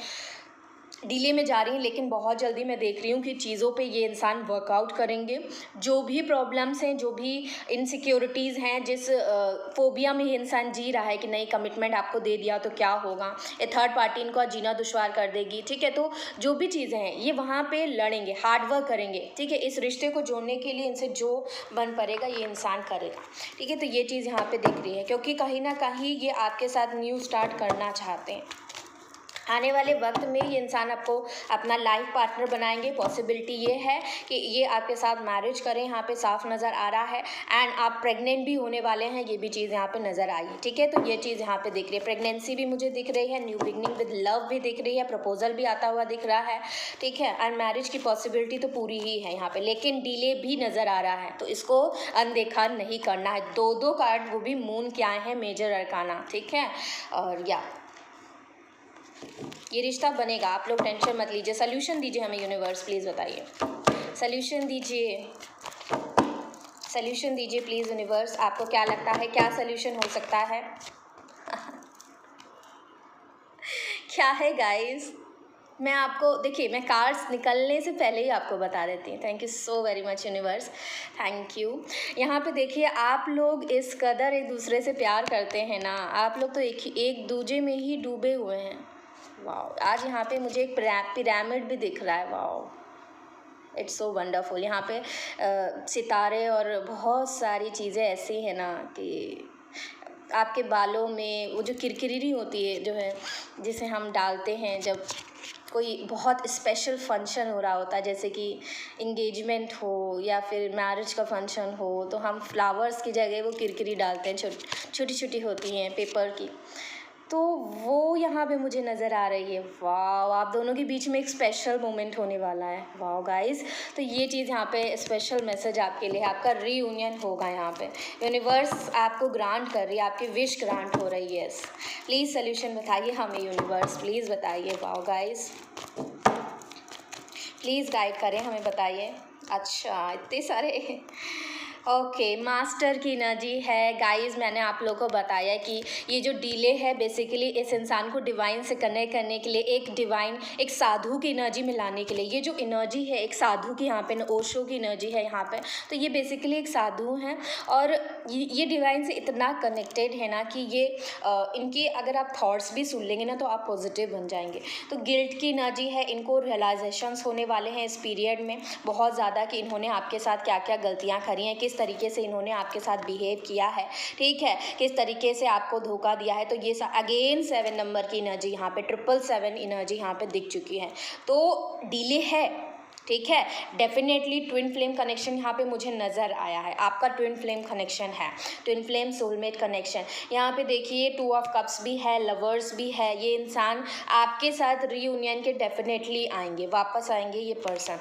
डिले में जा रही हैं, लेकिन बहुत जल्दी मैं देख रही हूँ कि चीज़ों पे ये इंसान वर्कआउट करेंगे। जो भी प्रॉब्लम्स हैं, जो भी इनसिक्योरिटीज़ हैं, जिस फोबिया में ये इंसान जी रहा है कि नहीं कमिटमेंट आपको दे दिया तो क्या होगा, ये थर्ड पार्टी इनको जीना दुश्वार कर देगी, ठीक है। तो जो भी चीज़ें हैं ये वहाँ पे लड़ेंगे, हार्ड वर्क करेंगे, ठीक है। इस रिश्ते को जोड़ने के लिए इनसे जो बन पड़ेगा ये इंसान करेगा, ठीक है। तो ये चीज़ यहाँ पे दिख रही है, क्योंकि कहीं ना कहीं ये आपके साथ न्यू स्टार्ट करना चाहते हैं। आने वाले वक्त में ये इंसान आपको अपना लाइफ पार्टनर बनाएंगे। पॉसिबिलिटी ये है कि ये आपके साथ मैरिज करें, यहाँ पे साफ नज़र आ रहा है। एंड आप प्रेग्नेंट भी होने वाले हैं, ये भी चीज़ यहाँ पे नज़र आई है, ठीक है। तो ये चीज़ यहाँ पे दिख रही है, प्रेगनेंसी भी मुझे दिख रही है, न्यू बिगनिंग विद लव भी दिख रही है, प्रपोजल भी आता हुआ दिख रहा है, ठीक है। एंड मैरिज की पॉसिबिलिटी तो पूरी ही है यहाँ पे, लेकिन डिले भी नज़र आ रहा है, तो इसको अनदेखा नहीं करना है। दो कार्ड, वो भी मून के आए हैं, मेजर अरकाना, ठीक है। और ये रिश्ता बनेगा, आप लोग टेंशन मत लीजिए। सोल्यूशन दीजिए हमें यूनिवर्स, प्लीज़ बताइए, सोल्यूशन दीजिए, सोल्यूशन दीजिए प्लीज़ यूनिवर्स। आपको क्या लगता है क्या सोल्यूशन हो सकता है? क्या है गाइस, मैं आपको देखिए, मैं कार्ड्स निकलने से पहले ही आपको बता देती हूँ। Thank you so very much universe, thank you. यहाँ पे देखिए, आप लोग इस कदर एक दूसरे से प्यार करते हैं ना, आप लोग तो एक दूजे में ही डूबे हुए हैं। वाओ, आज यहाँ पे मुझे एक पिरामिड भी दिख रहा है, वाओ, इट्स सो वंडरफुल। यहाँ पे सितारे और बहुत सारी चीज़ें ऐसी हैं ना कि आपके बालों में वो जो किरकिरी होती है जो है, जिसे हम डालते हैं जब कोई बहुत स्पेशल फंक्शन हो रहा होता है, जैसे कि इंगेजमेंट हो या फिर मैरिज का फंक्शन हो, तो हम फ्लावर्स की जगह वो किरकिरी डालते हैं, छोटी छोटी होती हैं पेपर की, तो वो यहाँ पे मुझे नज़र आ रही है। वाह, आप दोनों के बीच में एक स्पेशल मोमेंट होने वाला है। वाह गाइस, तो ये चीज़ यहाँ पे स्पेशल मैसेज आपके लिए, आपका रीयूनियन होगा यहाँ पे। यूनिवर्स आपको ग्रांट कर रही है, आपकी विश ग्रांट हो रही है। प्लीज़ सोल्यूशन बताइए हमें यूनिवर्स, प्लीज़ बताइए। वाह गाइस, प्लीज़ गाइड करें हमें, बताइए। अच्छा, इतने सारे ओके, मास्टर की एनर्जी है गाइस। मैंने आप लोगों को बताया कि ये जो डिले है बेसिकली इस इंसान को डिवाइन से कनेक्ट करने के लिए, एक डिवाइन, एक साधु की एनर्जी में लाने के लिए। ये जो एनर्जी है एक साधु की, यहाँ पे ओशो की एनर्जी है यहाँ पे, तो ये बेसिकली एक साधु हैं और ये डिवाइन से इतना कनेक्टेड है ना कि ये इनकी अगर आप थॉट्स भी सुन लेंगे ना तो आप पॉजिटिव बन जाएंगे। तो गिल्ट की एनर्जी है, इनको रियलाइजेशंस होने वाले हैं इस पीरियड में बहुत ज़्यादा कि इन्होंने आपके साथ क्या क्या गलतियाँ करी हैं, किस तरीके से इन्होंने आपके साथ बिहेव किया है, ठीक है, किस तरीके से आपको धोखा दिया है। तो ये अगेन 7 नंबर की एनर्जी यहाँ पे, 777 एनर्जी यहाँ पे दिख चुकी है। तो डिले है, ठीक है, डेफिनेटली ट्विन फ्लेम कनेक्शन यहाँ पे मुझे नज़र आया है। आपका ट्विन फ्लेम कनेक्शन है, ट्विन फ्लेम सोलमेट कनेक्शन। यहाँ पे देखिए 2 ऑफ कप्स भी है, लवर्स भी है। ये इंसान आपके साथ रीयूनियन के डेफिनेटली आएंगे, वापस आएंगे ये पर्सन।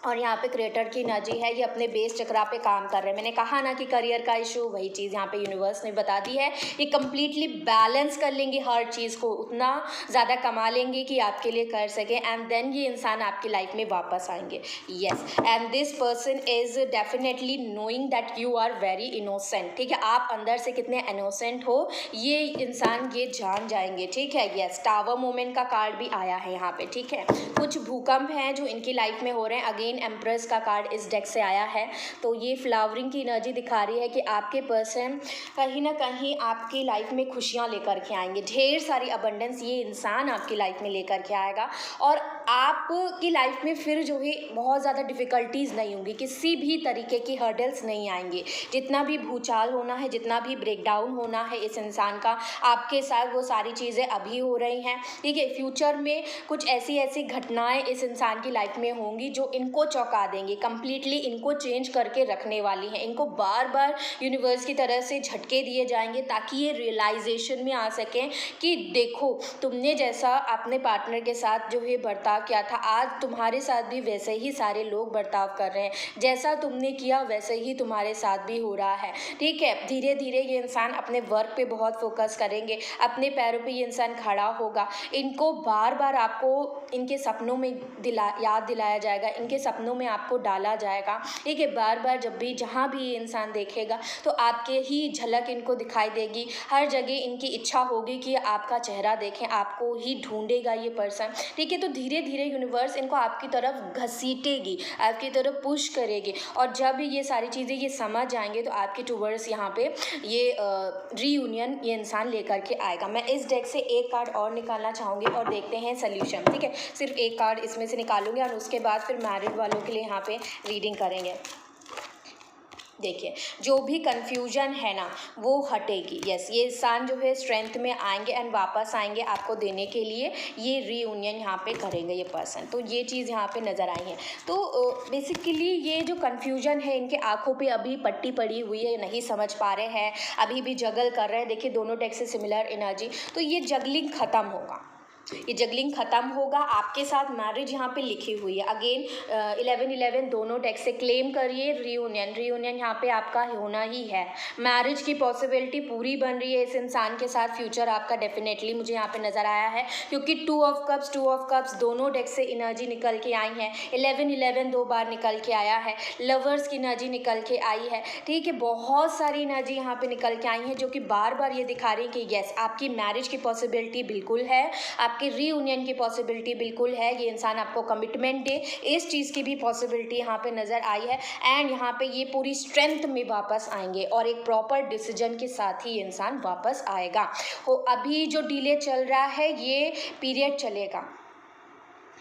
और यहाँ पे क्रिएटर की एनर्जी है, ये अपने बेस चक्रा पे काम कर रहे हैं। मैंने कहा ना कि करियर का इशू, वही चीज़ यहाँ पे यूनिवर्स ने बता दी है। ये कम्प्लीटली बैलेंस कर लेंगे हर चीज़ को, उतना ज़्यादा कमा लेंगे कि आपके लिए कर सके, एंड देन ये इंसान आपकी लाइफ में वापस आएंगे। Yes, and this person is definitely knowing that you are very innocent, ठीक है, आप अंदर से कितने इनोसेंट हो ये इंसान ये जान जाएंगे, ठीक है। येस, टावर मोमेंट का कार्ड भी आया है यहाँ पे, ठीक है। कुछ भूकंप हैं जो इनकी लाइफ में हो रहे हैं। अगेन एम्प्रेस का कार्ड इस डेक से आया है, तो ये फ्लावरिंग की एनर्जी दिखा रही है कि आपके पर्सन कहीं ना कहीं आपकी लाइफ में खुशियाँ लेकर के आएंगे, ढेर सारी अबंडेंस ये इंसान आपकी लाइफ में लेकर के आएगा। और आपकी लाइफ में फिर जो है बहुत ज़्यादा डिफ़िकल्टीज़ नहीं होंगी, किसी भी तरीके की हर्डल्स नहीं आएंगे। जितना भी भूचाल होना है, जितना भी ब्रेकडाउन होना है इस इंसान का आपके साथ, वो सारी चीज़ें अभी हो रही हैं, ठीक है। फ्यूचर में कुछ ऐसी घटनाएं इस इंसान की लाइफ में होंगी जो इनको चौंका देंगी, कम्प्लीटली इनको चेंज करके रखने वाली हैं। इनको बार बार यूनिवर्स की तरफ से झटके दिए जाएंगे ताकि ये रियलाइजेशन में आ सकें कि देखो, तुमने जैसा अपने पार्टनर के साथ जो है बर्ताव बर्ताव किया था, आज तुम्हारे साथ भी वैसे ही सारे लोग बर्ताव कर रहे हैं। जैसा तुमने किया वैसे ही तुम्हारे साथ भी हो रहा है, ठीक है। धीरे धीरे ये इंसान अपने वर्क पे बहुत फोकस करेंगे, अपने पैरों पे ये इंसान खड़ा होगा। इनको बार बार आपको इनके सपनों में याद दिलाया जाएगा, इनके सपनों में आपको डाला जाएगा, ठीक है। बार बार जब भी जहाँ भी ये इंसान देखेगा तो आपके ही झलक इनको दिखाई देगी। हर जगह इनकी इच्छा होगी कि आपका चेहरा देखें, आपको ही ढूंढेगा ये पर्सन, ठीक है। तो धीरे धीरे यूनिवर्स इनको आपकी तरफ घसीटेगी, आपकी तरफ पुश करेगी, और जब ये सारी चीज़ें ये समझ जाएंगे तो आपके टूवर्ड्स यहाँ पे ये रीयूनियन ये इंसान लेकर के आएगा। मैं इस डेक से एक कार्ड और निकालना चाहूँगी और देखते हैं सल्यूशन, ठीक है। सिर्फ एक कार्ड इसमें से निकालूंगी और उसके बाद फिर मैरिड वालों के लिए यहाँ पे रीडिंग करेंगे। देखिए, जो भी कन्फ्यूजन है ना वो हटेगी। यस, ये इंसान जो है स्ट्रेंथ में आएंगे एंड वापस आएंगे आपको देने के लिए, ये रीयूनियन यहाँ पे करेंगे ये पर्सन। तो ये चीज़ यहाँ पे नज़र आई है। तो बेसिकली ये जो कन्फ्यूजन है, इनके आंखों पे अभी पट्टी पड़ी हुई है, नहीं समझ पा रहे हैं, अभी भी जगल कर रहे हैं। देखिए, दोनों डेक से सिमिलर एनर्जी, तो ये जगलिंग ख़त्म होगा, ये जगलिंग ख़त्म होगा। आपके साथ मैरिज यहाँ पे लिखी हुई है। अगेन 11-11 दोनों डेक से क्लेम करिए रीयूनियन यहाँ पे आपका होना ही है। मैरिज की पॉसिबिलिटी पूरी बन रही है इस इंसान के साथ। फ्यूचर आपका डेफिनेटली मुझे यहाँ पे नज़र आया है, क्योंकि 2 ऑफ कप्स दोनों डेक से एनर्जी निकल के आई है। 11-11 2 बार निकल के आया है। लवर्स की एनर्जी निकल के आई है, ठीक है। बहुत सारी एनर्जी यहाँ पे निकल के आई है जो कि बार बार ये दिखा रही है कि येस, आपकी मैरिज की पॉसिबिलिटी बिल्कुल है, आपके रीयूनियन की पॉसिबिलिटी बिल्कुल है। ये इंसान आपको कमिटमेंट दे, इस चीज़ की भी पॉसिबिलिटी यहाँ पे नज़र आई है। एंड यहाँ पे ये पूरी स्ट्रेंथ में वापस आएंगे और एक प्रॉपर डिसीजन के साथ ही ये इंसान वापस आएगा। तो अभी जो डिले चल रहा है ये पीरियड चलेगा,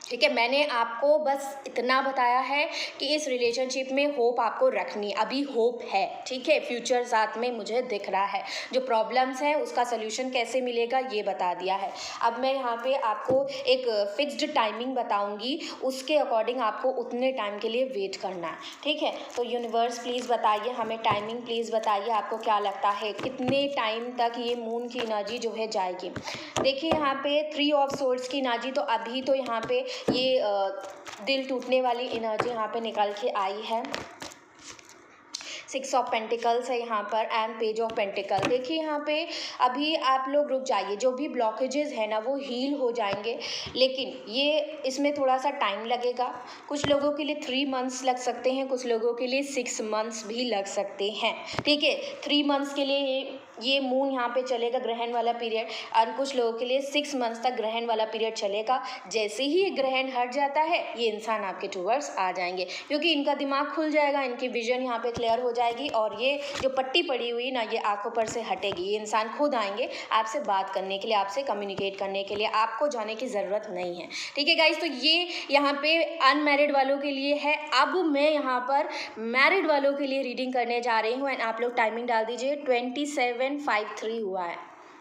ठीक है। मैंने आपको बस इतना बताया है कि इस रिलेशनशिप में होप आपको रखनी, अभी होप है, ठीक है। फ्यूचर साथ में मुझे दिख रहा है। जो प्रॉब्लम्स हैं उसका सल्यूशन कैसे मिलेगा ये बता दिया है। अब मैं यहाँ पे आपको एक फिक्स्ड टाइमिंग बताऊँगी, उसके अकॉर्डिंग आपको उतने टाइम के लिए वेट करना है, ठीक है। तो यूनिवर्स प्लीज़ बताइए हमें टाइमिंग, प्लीज़ बताइए आपको क्या लगता है कितने टाइम तक ये मून की एनर्जी जो है जाएगी। देखिए, यहाँ पे 3 ऑफ सोर्ड्स की एनर्जी, तो अभी तो यहाँ पे ये दिल टूटने वाली एनर्जी यहाँ पे निकल के आई है। 6 ऑफ पेंटिकल्स है यहाँ पर एंड पेज ऑफ पेंटिकल। देखिए, यहाँ पे अभी आप लोग रुक जाइए, जो भी ब्लॉकेजेस है ना वो हील हो जाएंगे, लेकिन ये इसमें थोड़ा सा टाइम लगेगा। कुछ लोगों के लिए 3 मंथ्स लग सकते हैं, कुछ लोगों के लिए 6 मंथ्स भी लग सकते हैं, ठीक है। 3 मंथ्स के लिए ये मून यहाँ पे चलेगा, ग्रहण वाला पीरियड, और कुछ लोगों के लिए 6 मंथ्स तक ग्रहण वाला पीरियड चलेगा। जैसे ही ये ग्रहण हट जाता है ये इंसान आपके टूवर्ड्स आ जाएंगे, क्योंकि इनका दिमाग खुल जाएगा, इनकी विजन यहाँ पे क्लियर हो जाएगी और ये जो पट्टी पड़ी हुई ना ये आंखों पर से हटेगी। ये इंसान खुद आएंगे आपसे बात करने के लिए, आपसे कम्युनिकेट करने के लिए, आपको जाने की ज़रूरत नहीं है, ठीक है गाइज। तो ये यहाँ पे अनमैरिड वालों के लिए है। अब मैं यहाँ पर मैरिड वालों के लिए रीडिंग करने जा रही हूँ एंड आप लोग टाइमिंग डाल दीजिए। 27:53 हुआ है,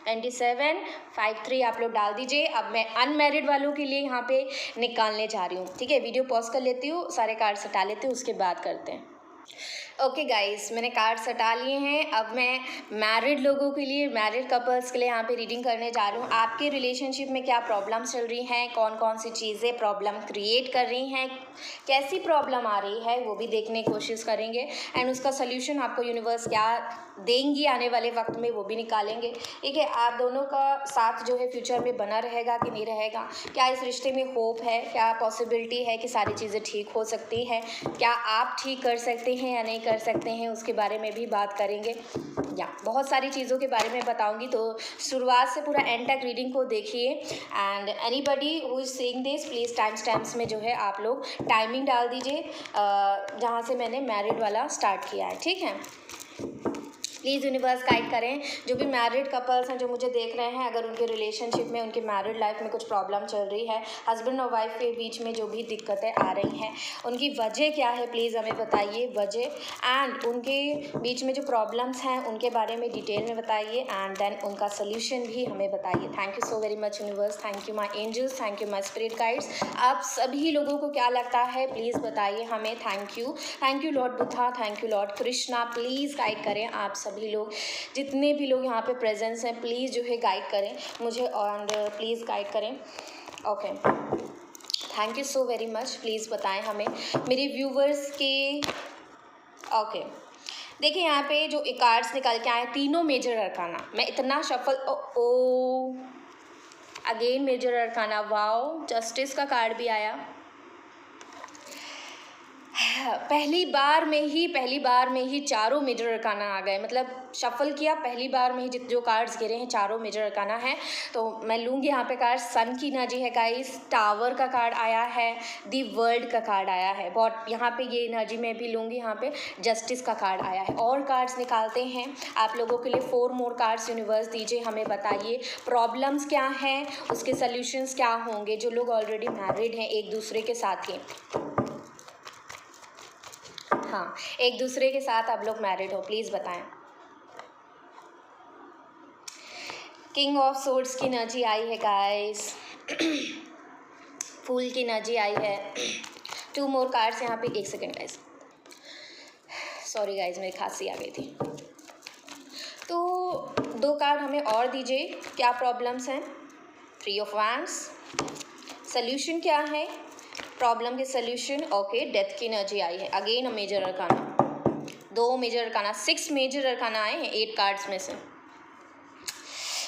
27:53 आप लोग डाल दीजिए। अब मैं अनमैरिड वालों के लिए यहाँ पे निकालने जा रही हूँ, ठीक है। वीडियो पॉज कर लेती हूँ, सारे कार्ड्स हटा लेती हूँ, उसके बाद करते हैं। ओके गाइस, मैंने कार्ड्स हटा लिए हैं। अब मैं मैरिड लोगों के लिए, मैरिड कपल्स के लिए यहाँ पे रीडिंग करने जा रही हूँ। आपके रिलेशनशिप में क्या प्रॉब्लम्स चल रही हैं, कौन कौन सी चीज़ें प्रॉब्लम क्रिएट कर रही हैं, कैसी प्रॉब्लम आ रही है वो भी देखने की कोशिश करेंगे एंड उसका सल्यूशन आपको यूनिवर्स क्या देंगी आने वाले वक्त में वो भी निकालेंगे, ठीक है। आप दोनों का साथ जो है फ्यूचर में बना रहेगा कि नहीं रहेगा, क्या इस रिश्ते में होप है, क्या पॉसिबिलिटी है कि सारी चीज़ें ठीक हो सकती हैं, क्या आप ठीक कर सकते हैं या नहीं कर सकते हैं, उसके बारे में भी बात करेंगे। या बहुत सारी चीज़ों के बारे में बताऊंगी, तो शुरुआत से पूरा एंड तक रीडिंग को देखिए। And anybody who is seeing this please time stamps में जो है आप लोग टाइमिंग डाल दीजिए जहाँ से मैंने मैरिड वाला स्टार्ट किया है, ठीक है। प्लीज़ यूनिवर्स गाइड करें जो भी मैरिड कपल्स हैं जो मुझे देख रहे हैं, अगर उनके रिलेशनशिप में, उनके मैरिड लाइफ में कुछ प्रॉब्लम चल रही है, हस्बैंड और वाइफ के बीच में जो भी दिक्कतें आ रही हैं उनकी वजह क्या है प्लीज़ हमें बताइए, वजह एंड उनके बीच में जो प्रॉब्लम्स हैं उनके बारे में डिटेल में बताइए एंड देन उनका सोल्यूशन भी हमें बताइए। Thank you so very much universe, thank you my angels, thank you my spirit guides. आप सभी लोगों को क्या लगता है प्लीज़ बताइए हमें। Thank you Lord Buddha, thank you Lord Krishna. Please guide करें आप सभी लोग, जितने भी लोग यहाँ पे प्रेजेंस हैं, प्लीज़ जो है गाइड करें मुझे और प्लीज़ गाइड करें। Okay, thank you so very much. Please बताएं हमें मेरे व्यूवर्स के। ओके, देखिए यहाँ पे जो कार्ड्स निकल के आए, तीनों मेजर अरकाना। मैं इतना shuffle, oh again major arcana, wow, justice का कार्ड भी आया। पहली बार में ही चारों मेजर अरकाना आ गए। मतलब शफल किया, पहली बार में ही जो कार्ड्स गिरे हैं चारों मेजर अरकाना हैं। तो मैं लूँगी यहाँ पे कार्ड। सन की एनर्जी है गाइस, टावर का कार्ड आया है, दी वर्ल्ड का कार्ड आया है। बहुत यहाँ पे ये एनर्जी मैं भी लूँगी। यहाँ पे जस्टिस का कार्ड आया है। और कार्ड्स निकालते हैं आप लोगों के लिए। 4 मोर कार्ड्स यूनिवर्स दीजिए, हमें बताइए प्रॉब्लम्स क्या हैं, उसके सल्यूशंस क्या होंगे। जो लोग ऑलरेडी मैरिड हैं एक दूसरे के साथ ही, हाँ, एक दूसरे के साथ आप लोग मैरिड हो, प्लीज़ बताएं। किंग ऑफ सोर्ड्स की एनर्जी आई है गाइस, फूल की एनर्जी आई है। 2 मोर कार्ड्स यहाँ पे। एक सेकेंड गाइस, सॉरी गाइस, मेरी खांसी आ गई थी। तो 2 कार्ड हमें और दीजिए, क्या प्रॉब्लम्स हैं। 3 ऑफ वैंड्स, सल्यूशन क्या है, प्रॉब्लम के सल्यूशन। ओके, डेथ की एनर्जी आई है। Again a major arcana, 2 major arcana, 6 major arcana आए हैं 8 कार्ड्स में से।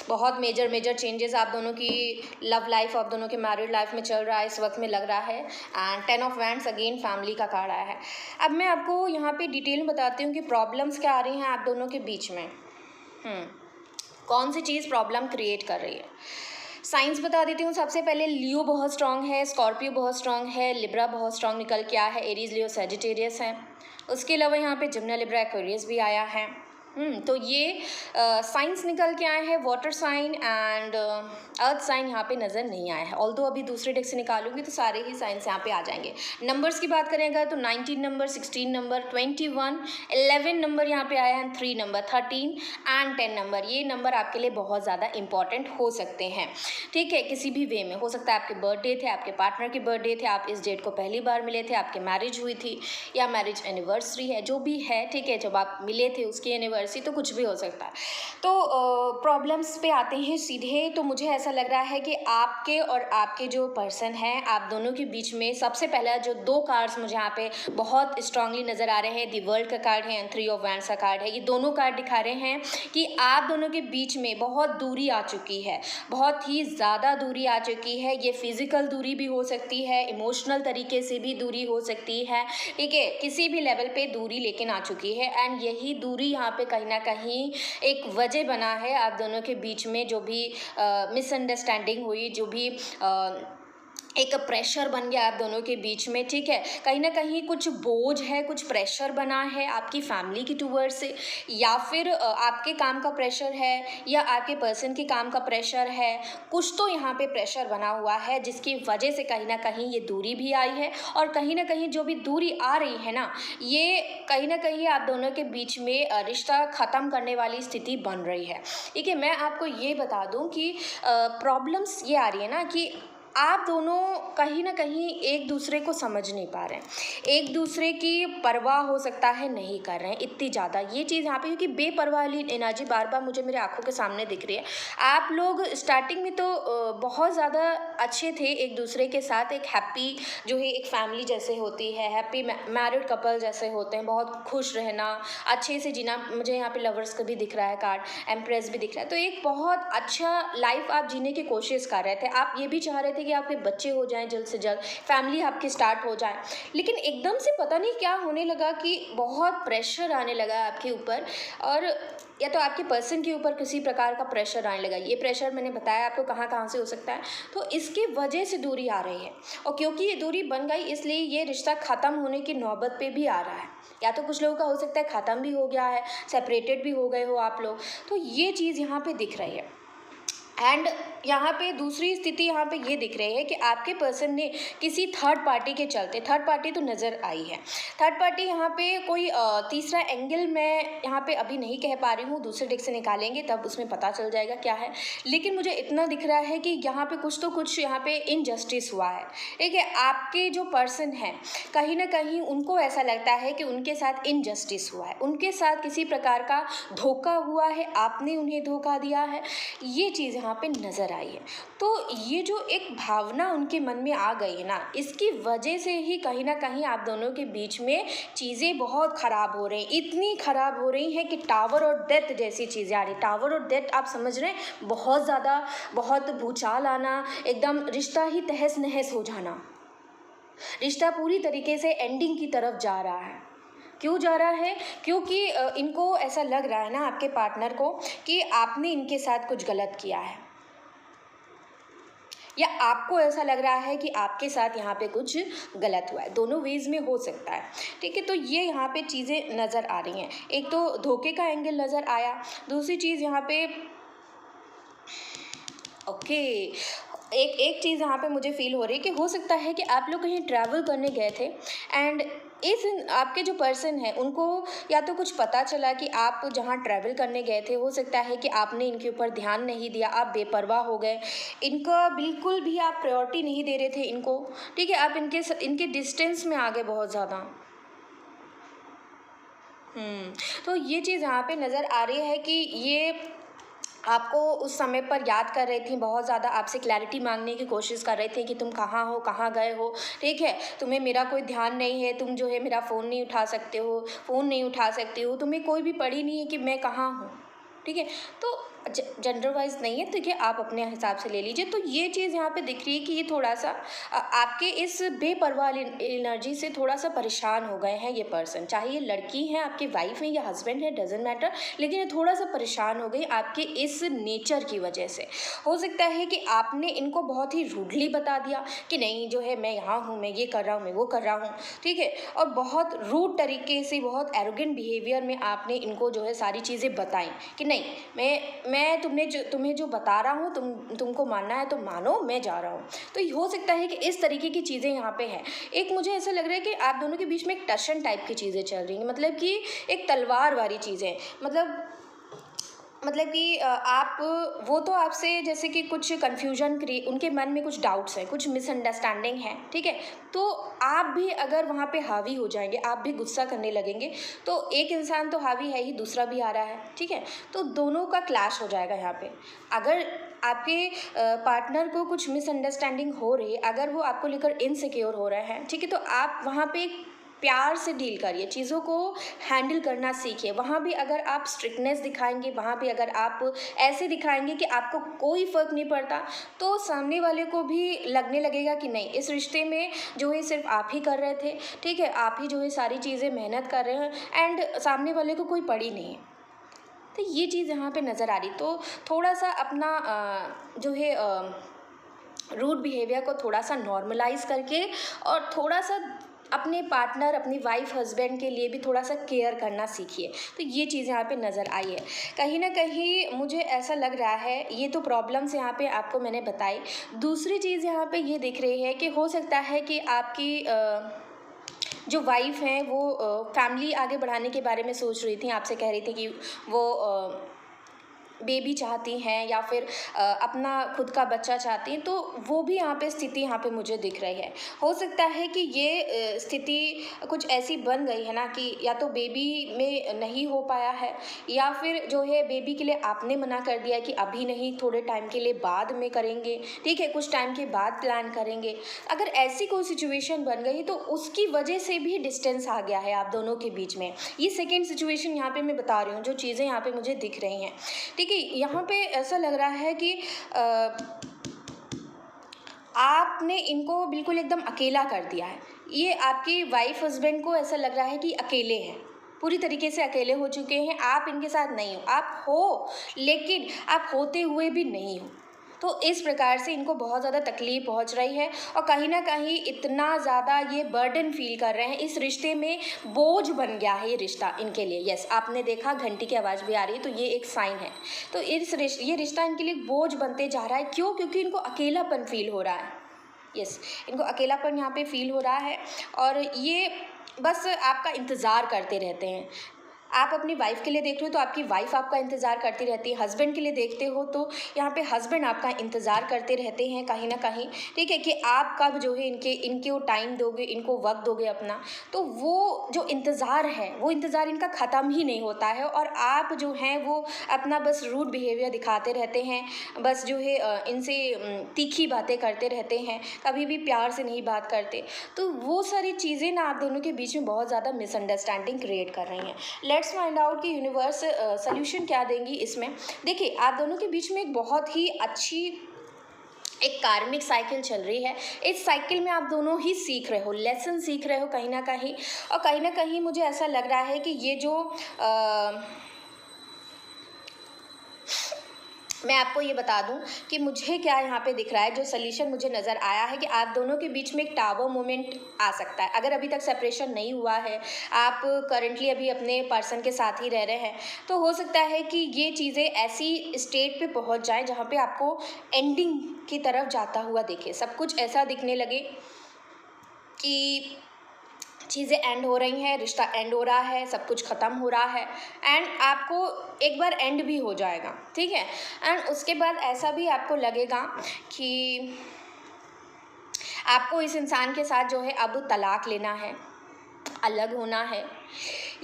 बहुत मेजर चेंजेस आप दोनों की लव लाइफ, आप दोनों के मैरिड लाइफ में चल रहा है इस वक्त में लग रहा है। And 10 of wands, again family का कार्ड आया है। अब मैं आपको यहाँ पे डिटेल में बताती हूँ कि प्रॉब्लम्स क्या आ रही हैं आप दोनों के बीच में। कौन सी चीज़ प्रॉब्लम क्रिएट कर रही है। साइंस बता देती हूँ सबसे पहले। लियो बहुत स्ट्रांग है, स्कॉर्पियो बहुत स्ट्रांग है, लिब्रा बहुत स्ट्रांग निकल के आया है, एरीज, लियो, सैजिटेरियस है। उसके अलावा यहाँ पे जिम्ना, लिब्रा, एक्वेरियस भी आया है। तो ये साइंस निकल के आए हैं। Water sign and earth sign यहाँ पे नज़र नहीं आया है। ऑल्दो अभी दूसरे डेक से निकालूंगी तो सारे ही साइंस यहाँ पे आ जाएंगे। नंबर्स की बात करें अगर तो 19 नंबर, 16 नंबर, 21, 11 नंबर यहाँ पे आया है, 3 नंबर, 13 एंड 10 नंबर। ये नंबर आपके लिए बहुत ज़्यादा इंपॉर्टेंट हो सकते हैं, ठीक है। किसी भी वे में हो सकता है, आपके बर्थडे थे, आपके पार्टनर के बर्थडे थे, आप इस डेट को पहली बार मिले थे, आपकी मैरिज हुई थी या मैरिज एनिवर्सरी है, जो भी है, ठीक है। जब आप मिले थे उसकी एनिवर्सरी, तो कुछ भी हो सकता है। तो प्रॉब्लम्स पे आते हैं सीधे। तो मुझे ऐसा लग रहा है कि आपके और आपके जो पर्सन है, आप दोनों के बीच में सबसे पहला जो 2 कार्ड्स मुझे यहाँ पे बहुत स्ट्रांगली नज़र आ रहे हैं, दी वर्ल्ड का कार्ड है एंड 3 ऑफ वैंड्स का कार्ड है। ये दोनों कार्ड दिखा रहे हैं कि आप दोनों के बीच में बहुत दूरी आ चुकी है, बहुत ही ज़्यादा दूरी आ चुकी है। ये फिजिकल दूरी भी हो सकती है, इमोशनल तरीके से भी दूरी हो सकती है, ठीक है। किसी भी लेवल पे दूरी लेकिन आ चुकी है। एंड यही दूरी यहाँ पे कहीं ना कहीं एक वजह बना है आप दोनों के बीच में। जो भी मिसअंडरस्टैंडिंग हुई, जो भी एक प्रेशर बन गया आप दोनों के बीच में, ठीक है। कहीं ना कहीं कुछ बोझ है, कुछ प्रेशर बना है आपकी फैमिली की टूवर्ड से, या फिर आपके काम का प्रेशर है, या आपके पर्सन के काम का प्रेशर है। कुछ तो यहाँ पे प्रेशर बना हुआ है जिसकी वजह से कहीं ना कहीं ये दूरी भी आई है। और कहीं ना कहीं जो भी दूरी आ रही है ना, ये कहीं ना कहीं आप दोनों के बीच में रिश्ता ख़त्म करने वाली स्थिति बन रही है, ठीक है। मैं आपको ये बता दूँ कि प्रॉब्लम्स ये आ रही है ना कि आप दोनों कहीं ना कहीं एक दूसरे को समझ नहीं पा रहे हैं, एक दूसरे की परवाह हो सकता है नहीं कर रहे हैं इतनी ज़्यादा। ये चीज़ यहाँ पे, क्योंकि बेपरवाह वाली एनर्जी बार बार मुझे मेरे आंखों के सामने दिख रही है। आप लोग स्टार्टिंग में तो बहुत ज़्यादा अच्छे थे एक दूसरे के साथ, एक हैप्पी जो है एक फैमिली जैसे होती है, हैप्पी मैरिड कपल जैसे होते हैं, बहुत खुश रहना, अच्छे से जीना। मुझे यहाँ पे लवर्स का भी दिख रहा है कार्ड, एम्प्रेस भी दिख रहा है। तो एक बहुत अच्छा लाइफ आप जीने की कोशिश कर रहे थे। आप ये भी चाह रहे थे कि आपके बच्चे हो जाएं जल्द से जल्द, फैमिली आपकी स्टार्ट हो जाए। लेकिन एकदम से पता नहीं क्या होने लगा कि बहुत प्रेशर आने लगा आपके ऊपर, और या तो आपके पर्सन के ऊपर किसी प्रकार का प्रेशर आने लगा। ये प्रेशर मैंने बताया आपको कहाँ कहाँ से हो सकता है। तो इसकी वजह से दूरी आ रही है, और क्योंकि ये दूरी बन गई इसलिए ये रिश्ता ख़त्म होने की नौबत पे भी आ रहा है। या तो कुछ लोगों का हो सकता है ख़त्म भी हो गया है, सेपरेटेड भी हो गए हो आप लोग। तो ये चीज़ यहाँ पे दिख रही है। एंड यहाँ पे दूसरी स्थिति यहाँ पे ये दिख रही है कि आपके पर्सन ने किसी थर्ड पार्टी के चलते, थर्ड पार्टी तो नज़र आई है, थर्ड पार्टी यहाँ पे कोई तीसरा एंगल मैं यहाँ पे अभी नहीं कह पा रही हूँ, दूसरे डेक से निकालेंगे तब उसमें पता चल जाएगा क्या है। लेकिन मुझे इतना दिख रहा है कि यहाँ पे कुछ तो कुछ यहाँ पे इनजस्टिस हुआ है, ठीक है। आपके जो पर्सन है कहीं ना कहीं उनको ऐसा लगता है कि उनके साथ इनजस्टिस हुआ है, उनके साथ किसी प्रकार का धोखा हुआ है, आपने उन्हें धोखा दिया है। ये चीज़ यहाँ पे नज़र नज़र आई है। तो ये जो एक भावना उनके मन में आ गई है ना, इसकी वजह से ही कहीं न कहीं आप दोनों के बीच में चीज़ें बहुत ख़राब हो रही हैं। इतनी ख़राब हो रही हैं कि टावर और डेथ जैसी चीज़ें आ रही। टावर और डेथ आप समझ रहे हैं, बहुत ज़्यादा, बहुत भूचाल आना, एकदम रिश्ता ही तहस-नहस हो जाना। रिश्ता पूरी तरीके से एंडिंग की तरफ जा रहा है। क्यों जा रहा है? क्योंकि इनको ऐसा लग रहा है ना, आपके पार्टनर को, कि आपने इनके साथ कुछ गलत किया है, या आपको ऐसा लग रहा है कि आपके साथ यहाँ पे कुछ गलत हुआ है। दोनों वेज़ में हो सकता है, ठीक है। तो ये यहाँ पे चीज़ें नज़र आ रही हैं। एक तो धोखे का एंगल नज़र आया, दूसरी चीज़ यहाँ पे ओके, एक चीज़ यहाँ पे मुझे फ़ील हो रही है कि हो सकता है कि आप लोग कहीं ट्रैवल करने गए थे एंड आपके जो पर्सन है उनको या तो कुछ पता चला कि आप जहाँ ट्रैवल करने गए थे, हो सकता है कि आपने इनके ऊपर ध्यान नहीं दिया, आप बेपरवाह हो गए, इनका बिल्कुल भी आप प्रायोरिटी नहीं दे रहे थे इनको, ठीक है। आप इनके डिस्टेंस में आ गए बहुत ज़्यादा। तो ये चीज़ यहाँ पे नज़र आ रही है कि ये आपको उस समय पर याद कर रही थी, बहुत ज़्यादा आपसे क्लैरिटी मांगने की कोशिश कर रहे थे कि तुम कहाँ हो, कहाँ गए हो, ठीक है। तुम्हें मेरा कोई ध्यान नहीं है, तुम जो है मेरा फ़ोन नहीं उठा सकते हो, फ़ोन नहीं उठा सकते हो, तुम्हें कोई भी पड़ी नहीं है कि मैं कहाँ हूँ, ठीक है। तो जेंडर वाइज नहीं है, ठीक है, आप अपने हिसाब से ले लीजिए। तो ये चीज़ यहाँ पे दिख रही है कि ये थोड़ा सा आपके इस बेपरवाह एनर्जी से थोड़ा सा परेशान हो गए हैं ये पर्सन। चाहे ये लड़की है, आपकी वाइफ है या हस्बैंड है, डजेंट मैटर, लेकिन ये थोड़ा सा परेशान हो गई आपके इस नेचर की वजह से। हो सकता है कि आपने इनको बहुत ही रूडली बता दिया कि नहीं जो है मैं यहाँ हूँ, मैं ये कर रहा हूँ, मैं वो कर रहा हूँ, ठीक है। और बहुत रूड तरीके से, बहुत एरोगेंट बिहेवियर में आपने इनको जो है सारी चीज़ें बताई कि नहीं, मैं तुम्हें जो बता रहा हूँ, तुमको मानना है तो मानो, मैं जा रहा हूँ। तो हो सकता है कि इस तरीके की चीज़ें यहाँ पे हैं। एक मुझे ऐसा लग रहा है कि आप दोनों के बीच में एक टशन टाइप की चीज़ें चल रही हैं, मतलब कि एक तलवार वाली चीज़ें, मतलब कि आप वो तो आपसे जैसे कि कुछ कन्फ्यूजन उनके मन में कुछ डाउट्स हैं, कुछ मिसअंडरस्टैंडिंग है, ठीक है। तो आप भी अगर वहाँ पे हावी हो जाएंगे, आप भी गुस्सा करने लगेंगे, तो एक इंसान तो हावी है ही, दूसरा भी आ रहा है, ठीक है। तो दोनों का क्लैश हो जाएगा यहाँ पे। अगर आपके पार्टनर को कुछ मिसअंडरस्टैंडिंग हो रही है, अगर वो आपको लेकर इनसिक्योर हो रहे हैं, ठीक है, तो आप वहाँ पे प्यार से डील करिए, चीज़ों को हैंडल करना सीखिए। वहाँ भी अगर आप स्ट्रिक्टनेस दिखाएंगे, वहाँ भी अगर आप ऐसे दिखाएंगे कि आपको कोई फ़र्क नहीं पड़ता, तो सामने वाले को भी लगने लगेगा कि नहीं, इस रिश्ते में जो है सिर्फ आप ही कर रहे थे, ठीक है, आप ही जो है सारी चीज़ें मेहनत कर रहे हैं एंड सामने वाले को कोई पड़ी नहीं है। तो ये चीज़ यहाँ पे नज़र आ रही। तो थोड़ा सा अपना जो है रूड बिहेवियर को थोड़ा सा नॉर्मलाइज करके और थोड़ा सा अपने पार्टनर, अपनी वाइफ, हस्बैंड के लिए भी थोड़ा सा केयर करना सीखिए। तो ये चीज़ यहाँ पे नज़र आई है। कहीं ना कहीं मुझे ऐसा लग रहा है, ये तो प्रॉब्लम्स यहाँ पे आपको मैंने बताई। दूसरी चीज़ यहाँ पे ये दिख रही है कि हो सकता है कि आपकी जो वाइफ हैं वो फैमिली आगे बढ़ाने के बारे में सोच रही थी, आपसे कह रही थी कि वो बेबी चाहती हैं या फिर अपना खुद का बच्चा चाहती हैं, तो वो भी यहाँ पे स्थिति यहाँ पे मुझे दिख रही है। हो सकता है कि ये स्थिति कुछ ऐसी बन गई है ना कि या तो बेबी में नहीं हो पाया है, या फिर जो है बेबी के लिए आपने मना कर दिया कि अभी नहीं, थोड़े टाइम के लिए बाद में करेंगे, ठीक है, कुछ टाइम के बाद प्लान करेंगे। अगर ऐसी कोई सिचुएशन बन गई तो उसकी वजह से भी डिस्टेंस आ गया है आप दोनों के बीच में। ये सेकेंड सिचुएशन यहाँ पे मैं बता रही हूँ, जो चीज़ें यहाँ पे मुझे दिख रही हैं, ठीक है। यहाँ पे ऐसा लग रहा है कि आपने इनको बिल्कुल एकदम अकेला कर दिया है। ये आपकी वाइफ हस्बैंड को ऐसा लग रहा है कि अकेले हैं, पूरी तरीके से अकेले हो चुके हैं। आप इनके साथ नहीं हो, आप हो लेकिन आप होते हुए भी नहीं हो। तो इस प्रकार से इनको बहुत ज़्यादा तकलीफ पहुंच रही है और कहीं ना कहीं इतना ज़्यादा ये बर्डन फील कर रहे हैं, इस रिश्ते में बोझ बन गया है ये रिश्ता इनके लिए। यस, आपने देखा घंटी की आवाज़ भी आ रही है, तो ये एक साइन है। तो ये रिश्ता इनके लिए बोझ बनते जा रहा है। क्यों? क्योंकि इनको अकेलापन फील हो रहा है। यस, इनको अकेलापन यहाँ पे फील हो रहा है और ये बस आपका इंतज़ार करते रहते हैं। आप अपनी वाइफ के लिए देख रहे हो तो आपकी वाइफ आपका इंतज़ार करती रहती है, हस्बैंड के लिए देखते हो तो यहाँ पे हस्बैंड आपका इंतज़ार करते रहते हैं कहीं ना कहीं, ठीक है, कि आप कब जो है इनको टाइम दोगे, इनको वक्त दोगे अपना। तो वो जो इंतज़ार है वो इंतज़ार इनका ख़त्म ही नहीं होता है, और आप जो हैं वो अपना बस रूड बिहेवियर दिखाते रहते हैं, बस जो है इनसे तीखी बातें करते रहते हैं, कभी भी प्यार से नहीं बात करते। तो वो सारी चीज़ें ना आप दोनों के बीच में बहुत ज़्यादा मिसअंडरस्टैंडिंग क्रिएट कर रही हैं। लेट्स फाइंड आउट कि यूनिवर्स सॉल्यूशन क्या देंगी इसमें। देखिए, आप दोनों के बीच में एक बहुत ही अच्छी एक कार्मिक साइकिल चल रही है। इस साइकिल में आप दोनों ही सीख रहे हो, लेसन सीख रहे हो कहीं ना कहीं, और कहीं ना कहीं मुझे ऐसा लग रहा है कि ये जो मैं आपको ये बता दूं कि मुझे क्या यहाँ पे दिख रहा है, जो सोल्यूशन मुझे नज़र आया है कि आप दोनों के बीच में एक टावर मोमेंट आ सकता है। अगर अभी तक सेपरेशन नहीं हुआ है, आप करंटली अभी अपने पर्सन के साथ ही रह रहे हैं, तो हो सकता है कि ये चीज़ें ऐसी स्टेट पे पहुँच जाएं जहाँ पे आपको एंडिंग की तरफ जाता हुआ दिखे, सब कुछ ऐसा दिखने लगे कि चीज़ें एंड हो रही हैं, रिश्ता एंड हो रहा है, सब कुछ ख़त्म हो रहा है, एंड आपको एक बार एंड भी हो जाएगा, ठीक है। एंड उसके बाद ऐसा भी आपको लगेगा कि आपको इस इंसान के साथ जो है अब तलाक लेना है, अलग होना है।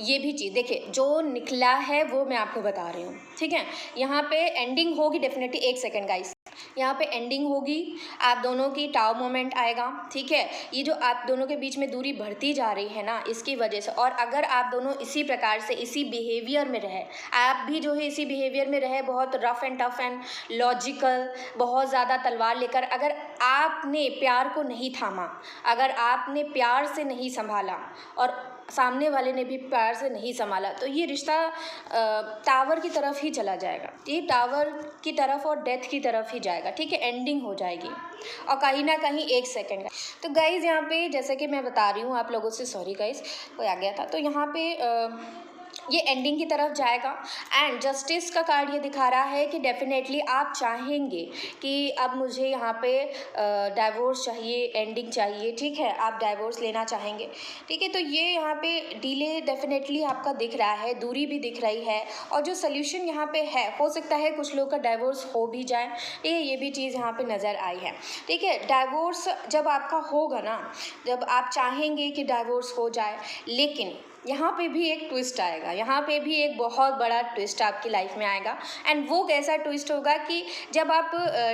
ये भी चीज़ देखिए, जो निकला है वो मैं आपको बता रही हूँ, ठीक है। यहाँ पे एंडिंग होगी डेफिनेटली, एक सेकेंड गाइस, यहाँ पे एंडिंग होगी, आप दोनों की टाव मोमेंट आएगा, ठीक है। ये जो आप दोनों के बीच में दूरी बढ़ती जा रही है ना, इसकी वजह से, और अगर आप दोनों इसी प्रकार से इसी बिहेवियर में रहे, आप भी जो है इसी बिहेवियर में रहे, बहुत rough and tough and logical, बहुत ज़्यादा तलवार लेकर, अगर आपने प्यार को नहीं थामा, अगर आपने प्यार से नहीं संभाला और सामने वाले ने भी प्यार से नहीं संभाला, तो ये रिश्ता टावर की तरफ ही चला जाएगा, ये टावर की तरफ और डेथ की तरफ ही जाएगा, ठीक है। एंडिंग हो जाएगी, और कहीं ना कहीं एक सेकंड। तो गाइज़ यहाँ पे जैसे कि मैं बता रही हूँ आप लोगों से, सॉरी गाइज़ कोई आ गया था, तो यहाँ पे ये एंडिंग की तरफ जाएगा। एंड जस्टिस का कार्ड ये दिखा रहा है कि डेफिनेटली आप चाहेंगे कि अब मुझे यहाँ पे डाइवोर्स चाहिए, एंडिंग चाहिए, ठीक है, आप डाइवोर्स लेना चाहेंगे, ठीक है। तो ये यहाँ पे डिले डेफिनेटली आपका दिख रहा है, दूरी भी दिख रही है, और जो सोल्यूशन यहाँ पे है, हो सकता है कुछ लोग का डाइवोर्स हो भी जाए, ठीक है, ये भी चीज़ यहाँ पे नज़र आई है, ठीक है। डाइवोर्स जब आपका होगा ना, जब आप चाहेंगे कि डाइवोर्स हो जाए, लेकिन यहाँ पे भी एक ट्विस्ट आएगा, यहाँ पे भी एक बहुत बड़ा ट्विस्ट आपकी लाइफ में आएगा। एंड वो कैसा ट्विस्ट होगा कि जब आप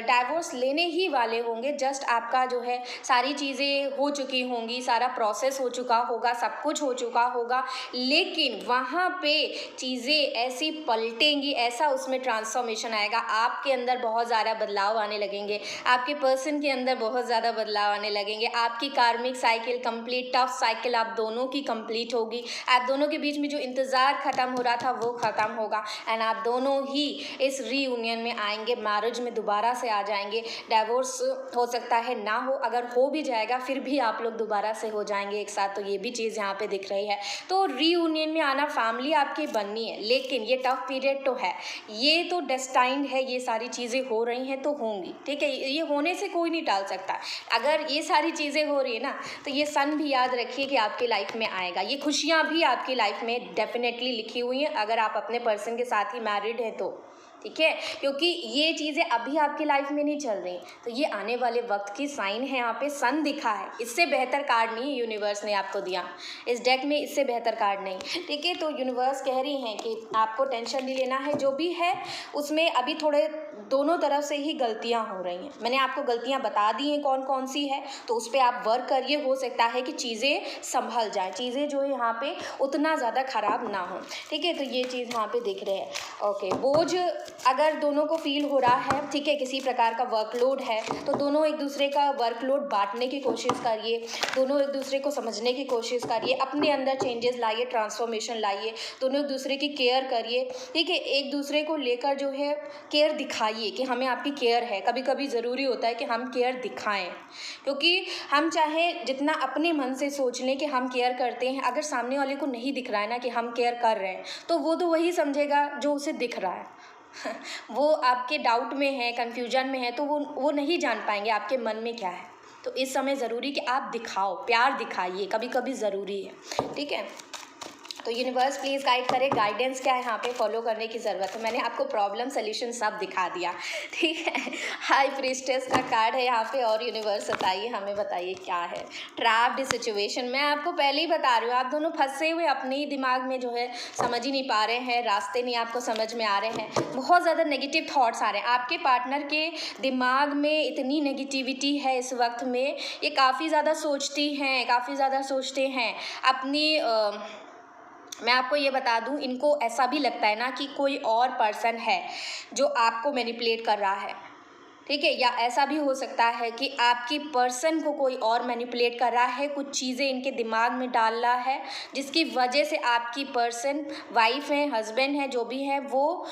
डाइवोर्स लेने ही वाले होंगे, जस्ट आपका जो है सारी चीज़ें हो चुकी होंगी, सारा प्रोसेस हो चुका होगा, सब कुछ हो चुका होगा, लेकिन वहाँ पे चीज़ें ऐसी पलटेंगी, ऐसा उसमें ट्रांसफॉर्मेशन आएगा, आपके अंदर बहुत ज़्यादा बदलाव आने लगेंगे, आपके पर्सन के अंदर बहुत ज़्यादा बदलाव आने लगेंगे, आपकी कार्मिक साइकिल कंप्लीट, टफ साइकिल आप दोनों की कंप्लीट होगी, आप दोनों के बीच में जो इंतज़ार ख़त्म हो रहा था वो ख़त्म होगा, एंड आप दोनों ही इस रीयूनियन में आएंगे, मैरिज में दोबारा से आ जाएंगे। डाइवोर्स हो सकता है ना हो, अगर हो भी जाएगा फिर भी आप लोग दोबारा से हो जाएंगे एक साथ, तो ये भी चीज़ यहाँ पे दिख रही है। तो रीयूनियन में आना, फैमिली आपकी बननी है, लेकिन ये टफ पीरियड तो है, ये तो डेस्टाइंड है, ये सारी चीज़ें हो रही हैं तो होंगी, ठीक है, ये होने से कोई नहीं टाल सकता। अगर ये सारी चीज़ें हो रही है ना, तो ये सन भी याद रखिए कि आपकी लाइफ में आएगा, ये खुशियाँ भी आपकी लाइफ में डेफिनेटली लिखी हुई हैं, अगर आप अपने पर्सन के साथ ही मैरिड हैं तो, ठीक है, क्योंकि ये चीज़ें अभी आपकी लाइफ में नहीं चल रही, तो ये आने वाले वक्त की साइन है। यहाँ पे सन दिखा है, इससे बेहतर कार्ड नहीं यूनिवर्स ने आपको दिया इस डेक में, इससे बेहतर कार्ड नहीं, ठीक है। तो यूनिवर्स कह रही हैं कि आपको टेंशन नहीं लेना है, जो भी है उसमें अभी थोड़े दोनों तरफ से ही गलतियाँ हो रही हैं, मैंने आपको गलतियाँ बता दी हैं कौन कौन सी है, तो उस पर आप वर्क करिए, हो सकता है कि चीज़ें संभल जाएँ, चीज़ें जो है यहाँ पे उतना ज़्यादा ख़राब ना हो, ठीक है। तो ये चीज़ यहाँ पे दिख रही है। ओके, बोझ अगर दोनों को फील हो रहा है, ठीक है, किसी प्रकार का वर्कलोड है, तो दोनों एक दूसरे का वर्कलोड बांटने की कोशिश करिए, दोनों एक दूसरे को समझने की कोशिश करिए, अपने अंदर चेंजेस लाइए, ट्रांसफॉर्मेशन लाइए, दोनों एक दूसरे की केयर करिए, ठीक है, एक दूसरे को लेकर जो है केयर दिखाइए कि हमें आपकी केयर है। कभी कभी ज़रूरी होता है कि हम केयर दिखाएं, क्योंकि हम चाहे जितना अपने मन से सोच लें कि हम केयर करते हैं, अगर सामने वाले को नहीं दिख रहा है ना कि हम केयर कर रहे हैं, तो वो तो वही समझेगा जो उसे दिख रहा है वो आपके डाउट में है, कन्फ्यूजन में है, तो वो नहीं जान पाएंगे आपके मन में क्या है। तो इस समय ज़रूरी कि आप दिखाओ, प्यार दिखाइए, कभी कभी ज़रूरी है, ठीक है। तो यूनिवर्स प्लीज़ गाइड करे, गाइडेंस क्या है यहाँ पे फॉलो करने की ज़रूरत है। मैंने आपको प्रॉब्लम सोल्यूशन सब दिखा दिया, ठीक है। हाई प्रीस्टेस का कार्ड है यहाँ पे, और यूनिवर्स बताइए, हमें बताइए क्या है। ट्रैप्ड सिचुएशन, मैं आपको पहले ही बता रही हूँ, आप दोनों फंसे हुए अपने ही दिमाग में जो है समझ ही नहीं पा रहे हैं, रास्ते नहीं आपको समझ में आ रहे हैं, बहुत ज़्यादा नेगेटिव थाट्स आ रहे हैं आपके पार्टनर के दिमाग में। इतनी नेगेटिविटी है इस वक्त में, ये काफ़ी ज़्यादा सोचती हैं, काफ़ी ज़्यादा सोचते हैं अपनी मैं आपको ये बता दूं, इनको ऐसा भी लगता है ना कि कोई और पर्सन है जो आपको मैनिपुलेट कर रहा है, ठीक है। या ऐसा भी हो सकता है कि आपकी पर्सन को कोई और मैनिपुलेट कर रहा है, कुछ चीज़ें इनके दिमाग में डाल रहा है, जिसकी वजह से आपकी पर्सन, वाइफ है, हस्बैंड है, जो भी है, वो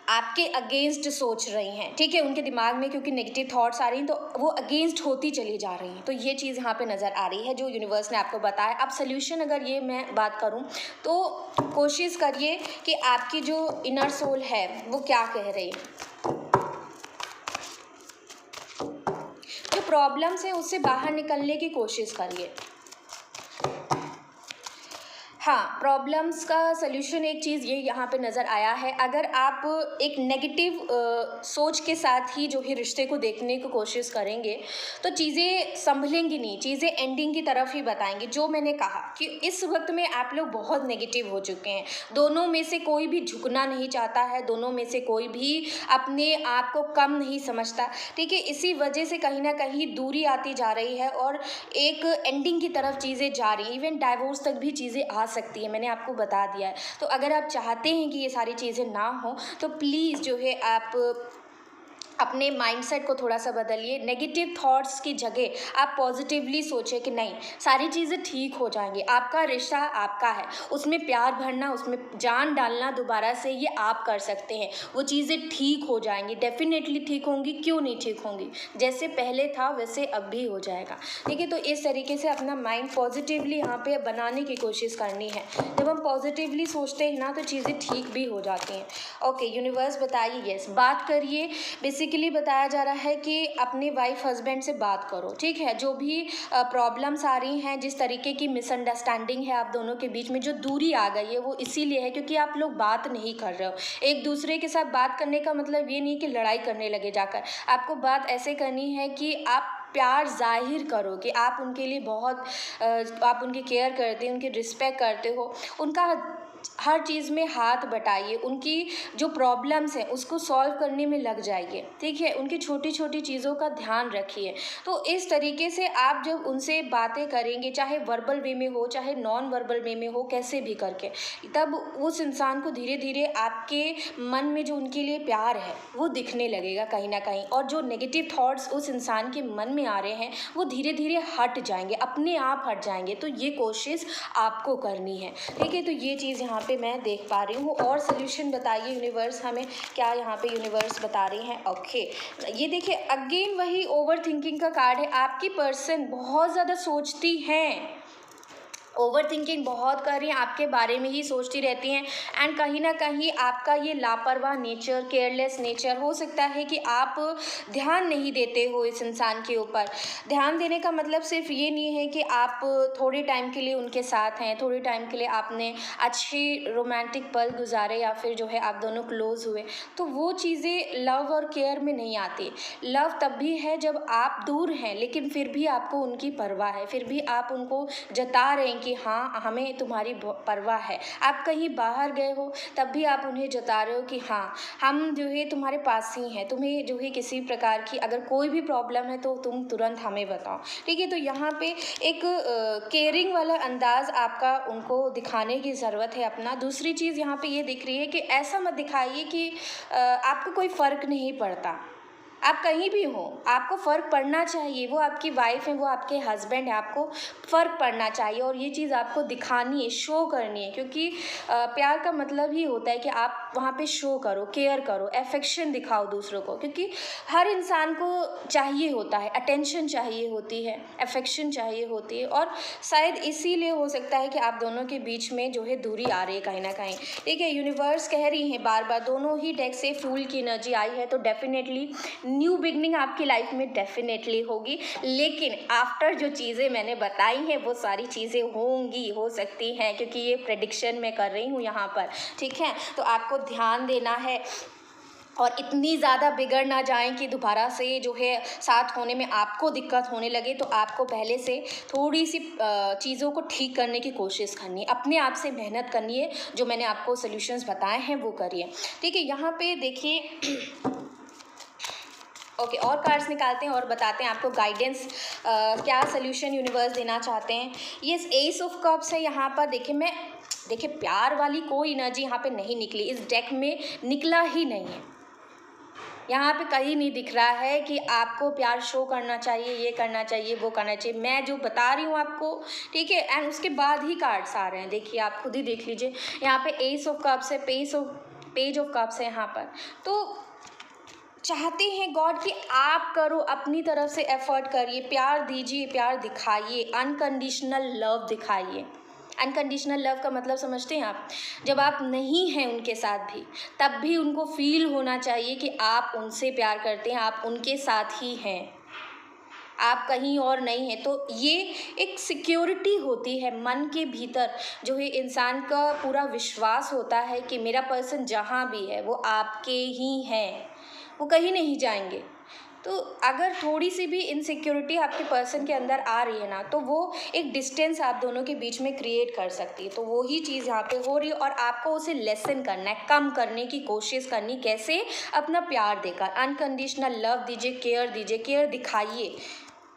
आपके अगेंस्ट सोच रही हैं, ठीक है। उनके दिमाग में क्योंकि नेगेटिव थॉट्स आ रही हैं, तो वो अगेंस्ट होती चली जा रही हैं। तो ये चीज़ यहाँ पे नज़र आ रही है जो यूनिवर्स ने आपको बताया। अब सोल्यूशन अगर ये मैं बात करूँ तो कोशिश करिए कि आपकी जो इनर सोल है वो क्या कह रही है। जो प्रॉब्लम्स है उससे बाहर निकलने की कोशिश करिए। हाँ, प्रॉब्लम्स का सल्यूशन एक चीज़ ये यहाँ पे नज़र आया है, अगर आप एक नेगेटिव सोच के साथ ही जो है रिश्ते को देखने की कोशिश करेंगे तो चीज़ें संभलेंगी नहीं, चीज़ें एंडिंग की तरफ ही बताएंगी। जो मैंने कहा कि इस वक्त में आप लोग बहुत नेगेटिव हो चुके हैं, दोनों में से कोई भी झुकना नहीं चाहता है, दोनों में से कोई भी अपने आप को कम नहीं समझता, ठीक है। इसी वजह से कहीं ना कहीं दूरी आती जा रही है और एक एंडिंग की तरफ चीज़ें जा रही हैं, इवन डाइवोर्स तक भी चीज़ें आ सकती है, मैंने आपको बता दिया है। तो अगर आप चाहते हैं कि ये सारी चीज़ें ना हो तो प्लीज़ जो है आप अपने माइंडसेट को थोड़ा सा बदलिए। नेगेटिव थॉट्स की जगह आप पॉजिटिवली सोचें कि नहीं, सारी चीज़ें ठीक हो जाएंगी, आपका रिश्ता आपका है, उसमें प्यार भरना, उसमें जान डालना दोबारा से ये आप कर सकते हैं। वो चीज़ें ठीक हो जाएंगी, डेफिनेटली ठीक होंगी, क्यों नहीं ठीक होंगी, जैसे पहले था वैसे अब भी हो जाएगा, ठीक है। तो इस तरीके से अपना माइंड पॉजिटिवली यहाँ पे बनाने की कोशिश करनी है। जब हम पॉजिटिवली सोचते हैं ना तो चीज़ें ठीक भी हो जाती हैं। ओके यूनिवर्स बताइए, यस बात करिए। बेसिकली बताया जा रहा है कि अपने वाइफ हस्बैंड से बात करो, ठीक है। जो भी प्रॉब्लम्स आ रही हैं, जिस तरीके की मिसअंडरस्टैंडिंग है आप दोनों के बीच में, जो दूरी आ गई है, वो इसीलिए है क्योंकि आप लोग बात नहीं कर रहे हो। एक दूसरे के साथ बात करने का मतलब ये नहीं कि लड़ाई करने लगे जाकर, आपको बात ऐसे करनी है कि आप प्यार जाहिर करो कि आप उनके लिए बहुत आप उनकी केयर करते हैं, उनकी रिस्पेक्ट करते हो, उनका हर चीज़ में हाथ बटाइए, उनकी जो प्रॉब्लम्स हैं उसको सॉल्व करने में लग जाइए, ठीक है। उनकी छोटी छोटी चीज़ों का ध्यान रखिए। तो इस तरीके से आप जब उनसे बातें करेंगे, चाहे वर्बल वे में हो चाहे नॉन वर्बल वे में हो, कैसे भी करके, तब उस इंसान को धीरे धीरे आपके मन में जो उनके लिए प्यार है वो दिखने लगेगा कहीं ना कहीं, और जो नेगेटिव थॉट्स उस इंसान के मन में आ रहे हैं वो धीरे धीरे हट जाएंगे, अपने आप हट जाएंगे। तो ये कोशिश आपको करनी है, ठीक है। तो ये चीज़ यहाँ पे मैं देख पा रही हूँ। और सोल्यूशन बताइए यूनिवर्स, हमें क्या यहाँ पे यूनिवर्स बता रही हैं। ओके ये देखिए अगेन वही ओवर थिंकिंग का कार्ड है। आपकी पर्सन बहुत ज़्यादा सोचती हैं, ओवर थिंकिंग बहुत कर रही हैं, आपके बारे में ही सोचती रहती हैं, एंड कहीं ना कहीं आपका ये लापरवाह नेचर, केयरलेस नेचर, हो सकता है कि आप ध्यान नहीं देते हो इस इंसान के ऊपर। ध्यान देने का मतलब सिर्फ ये नहीं है कि आप थोड़े टाइम के लिए उनके साथ हैं, थोड़े टाइम के लिए आपने अच्छी रोमांटिक पल गुजारे या फिर जो है आप दोनों क्लोज हुए, तो वो चीज़ें लव और केयर में नहीं आती। लव तब भी है जब आप दूर हैं लेकिन फिर भी आपको उनकी परवाह है, फिर भी आप उनको जता रहे हैं कि हाँ हमें तुम्हारी परवाह है। आप कहीं बाहर गए हो तब भी आप उन्हें जता रहे हो कि हाँ हम जो है तुम्हारे पास ही हैं, तुम्हें जो है किसी प्रकार की अगर कोई भी प्रॉब्लम है तो तुम तुरंत हमें बताओ, ठीक है। तो यहाँ पे एक केयरिंग वाला अंदाज आपका उनको दिखाने की ज़रूरत है अपना। दूसरी चीज़ यहाँ पे ये दिख रही है कि ऐसा मत दिखाइए कि आपको कोई फ़र्क नहीं पड़ता, आप कहीं भी हो आपको फ़र्क पड़ना चाहिए। वो आपकी वाइफ है, वो आपके हस्बैंड है, आपको फ़र्क पड़ना चाहिए और ये चीज़ आपको दिखानी है, शो करनी है, क्योंकि प्यार का मतलब ही होता है कि आप वहाँ पे शो करो, केयर करो, अफेक्शन दिखाओ दूसरों को, क्योंकि हर इंसान को चाहिए होता है, अटेंशन चाहिए होती है, अफेक्शन चाहिए होती है। और शायद इसीलिए हो सकता है कि आप दोनों के बीच में जो है दूरी आ रही है कहीं ना कहीं, ठीक है। यूनिवर्स कह रही है बार बार, दोनों ही डेक से फूल की एनर्जी आई है, तो डेफिनेटली न्यू बिगनिंग आपकी लाइफ में डेफिनेटली होगी, लेकिन आफ्टर जो चीज़ें मैंने बताई हैं वो सारी चीज़ें होंगी, हो सकती हैं, क्योंकि ये प्रेडिक्शन मैं कर रही हूँ यहाँ पर, ठीक है। तो आपको ध्यान देना है और इतनी ज़्यादा बिगड़ ना जाएं कि दोबारा से जो है साथ होने में आपको दिक्कत होने लगे। तो आपको पहले से थोड़ी सी चीज़ों को ठीक करने की कोशिश करनी है, अपने आप से मेहनत करनी है, जो मैंने आपको सॉल्यूशंस बताए हैं वो करिए, ठीक है। यहाँ पे देखिए ओके, और कार्ड्स निकालते हैं और बताते हैं आपको गाइडेंस क्या सॉल्यूशन यूनिवर्स देना चाहते हैं। ये एस ऑफ कप्स है यहाँ पर। देखिए प्यार वाली कोई एनर्जी यहाँ पे नहीं निकली, इस डेक में निकला ही नहीं है। यहाँ पे कहीं नहीं दिख रहा है कि आपको प्यार शो करना चाहिए, ये करना चाहिए, वो करना चाहिए। मैं जो बता रही हूँ आपको, ठीक है, एंड उसके बाद ही कार्ड्स आ रहे हैं। देखिए आप खुद ही देख लीजिए, यहाँ पे एस ऑफ कप्स है, पेज ऑफ कप्स है यहाँ पर। तो चाहते हैं गॉड कि आप करो, अपनी तरफ से एफर्ट करिए, प्यार दीजिए, प्यार दिखाइए, अनकंडीशनल लव दिखाइए। अनकंडीशनल लव का मतलब समझते हैं आप? जब आप नहीं हैं उनके साथ भी, तब भी उनको फील होना चाहिए कि आप उनसे प्यार करते हैं, आप उनके साथ ही हैं, आप कहीं और नहीं हैं। तो ये एक सिक्योरिटी होती है मन के भीतर, जो है इंसान का पूरा विश्वास होता है कि मेरा पर्सन जहाँ भी है वो आपके ही हैं, वो कहीं नहीं जाएंगे। तो अगर थोड़ी सी भी इनसिक्योरिटी आपके पर्सन के अंदर आ रही है ना, तो वो एक डिस्टेंस आप दोनों के बीच में क्रिएट कर सकती है। तो वो ही चीज़ यहाँ पे हो रही है और आपको उसे लेसन करना है, कम करने की कोशिश करनी। कैसे? अपना प्यार देकर, अनकंडीशनल लव दीजिए, केयर दिखाइए,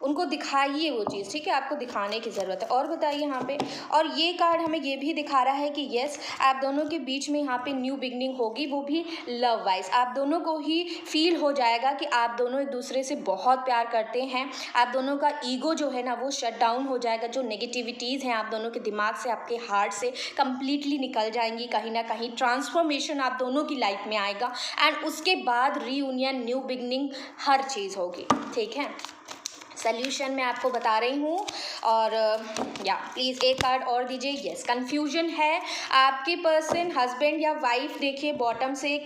उनको दिखाइए वो चीज़, ठीक है, आपको दिखाने की ज़रूरत है। और बताइए यहाँ पे, और ये कार्ड हमें ये भी दिखा रहा है कि यस, आप दोनों के बीच में यहाँ पे न्यू बिगनिंग होगी, वो भी लव वाइज। आप दोनों को ही फील हो जाएगा कि आप दोनों एक दूसरे से बहुत प्यार करते हैं। आप दोनों का ईगो जो है ना वो शट डाउन हो जाएगा, जो नेगेटिविटीज़ हैं आप दोनों के दिमाग से, आपके हार्ट से कम्प्लीटली निकल जाएंगी। कहीं ना कहीं ट्रांसफॉर्मेशन आप दोनों की लाइफ में आएगा एंड उसके बाद रीयूनियन, न्यू बिगनिंग, हर चीज़ होगी, ठीक है। सल्यूशन मैं आपको बता रही हूँ। और या प्लीज़ एक कार्ड और दीजिए। यस, कन्फ्यूजन है आपके पर्सन, हस्बैंड या वाइफ। देखिए बॉटम से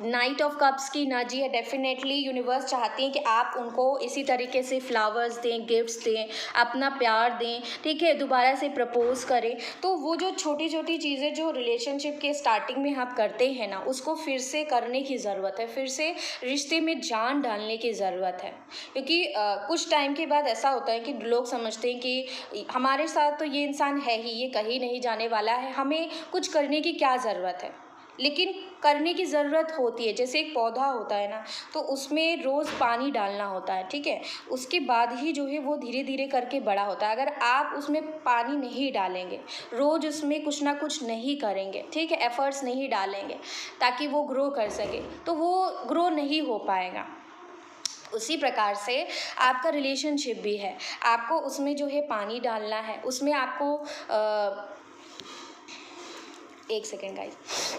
नाइट ऑफ कप्स की एनर्जी है। डेफिनेटली यूनिवर्स चाहती है कि आप उनको इसी तरीके से फ्लावर्स दें, गिफ्ट्स दें, अपना प्यार दें, ठीक है, दोबारा से प्रपोज करें। तो वो जो छोटी छोटी चीज़ें जो रिलेशनशिप के स्टार्टिंग में आप करते हैं ना, उसको फिर से करने की ज़रूरत है, फिर से रिश्ते में जान डालने की ज़रूरत है। क्योंकि कुछ टाइम के बाद ऐसा होता है कि लोग समझते हैं कि हमारे साथ तो ये इंसान है ही, ये कहीं नहीं जाने वाला है, हमें कुछ करने की क्या ज़रूरत है। लेकिन करने की ज़रूरत होती है। जैसे एक पौधा होता है ना, तो उसमें रोज़ पानी डालना होता है, ठीक है, उसके बाद ही जो है वो धीरे धीरे करके बड़ा होता है। अगर आप उसमें पानी नहीं डालेंगे, रोज़ उसमें कुछ ना कुछ नहीं करेंगे, ठीक है, एफर्ट्स नहीं डालेंगे ताकि वो ग्रो कर सके, तो वो ग्रो नहीं हो पाएगा। उसी प्रकार से आपका रिलेशनशिप भी है, आपको उसमें जो है पानी डालना है, उसमें आपको एक सेकेंड गाइस,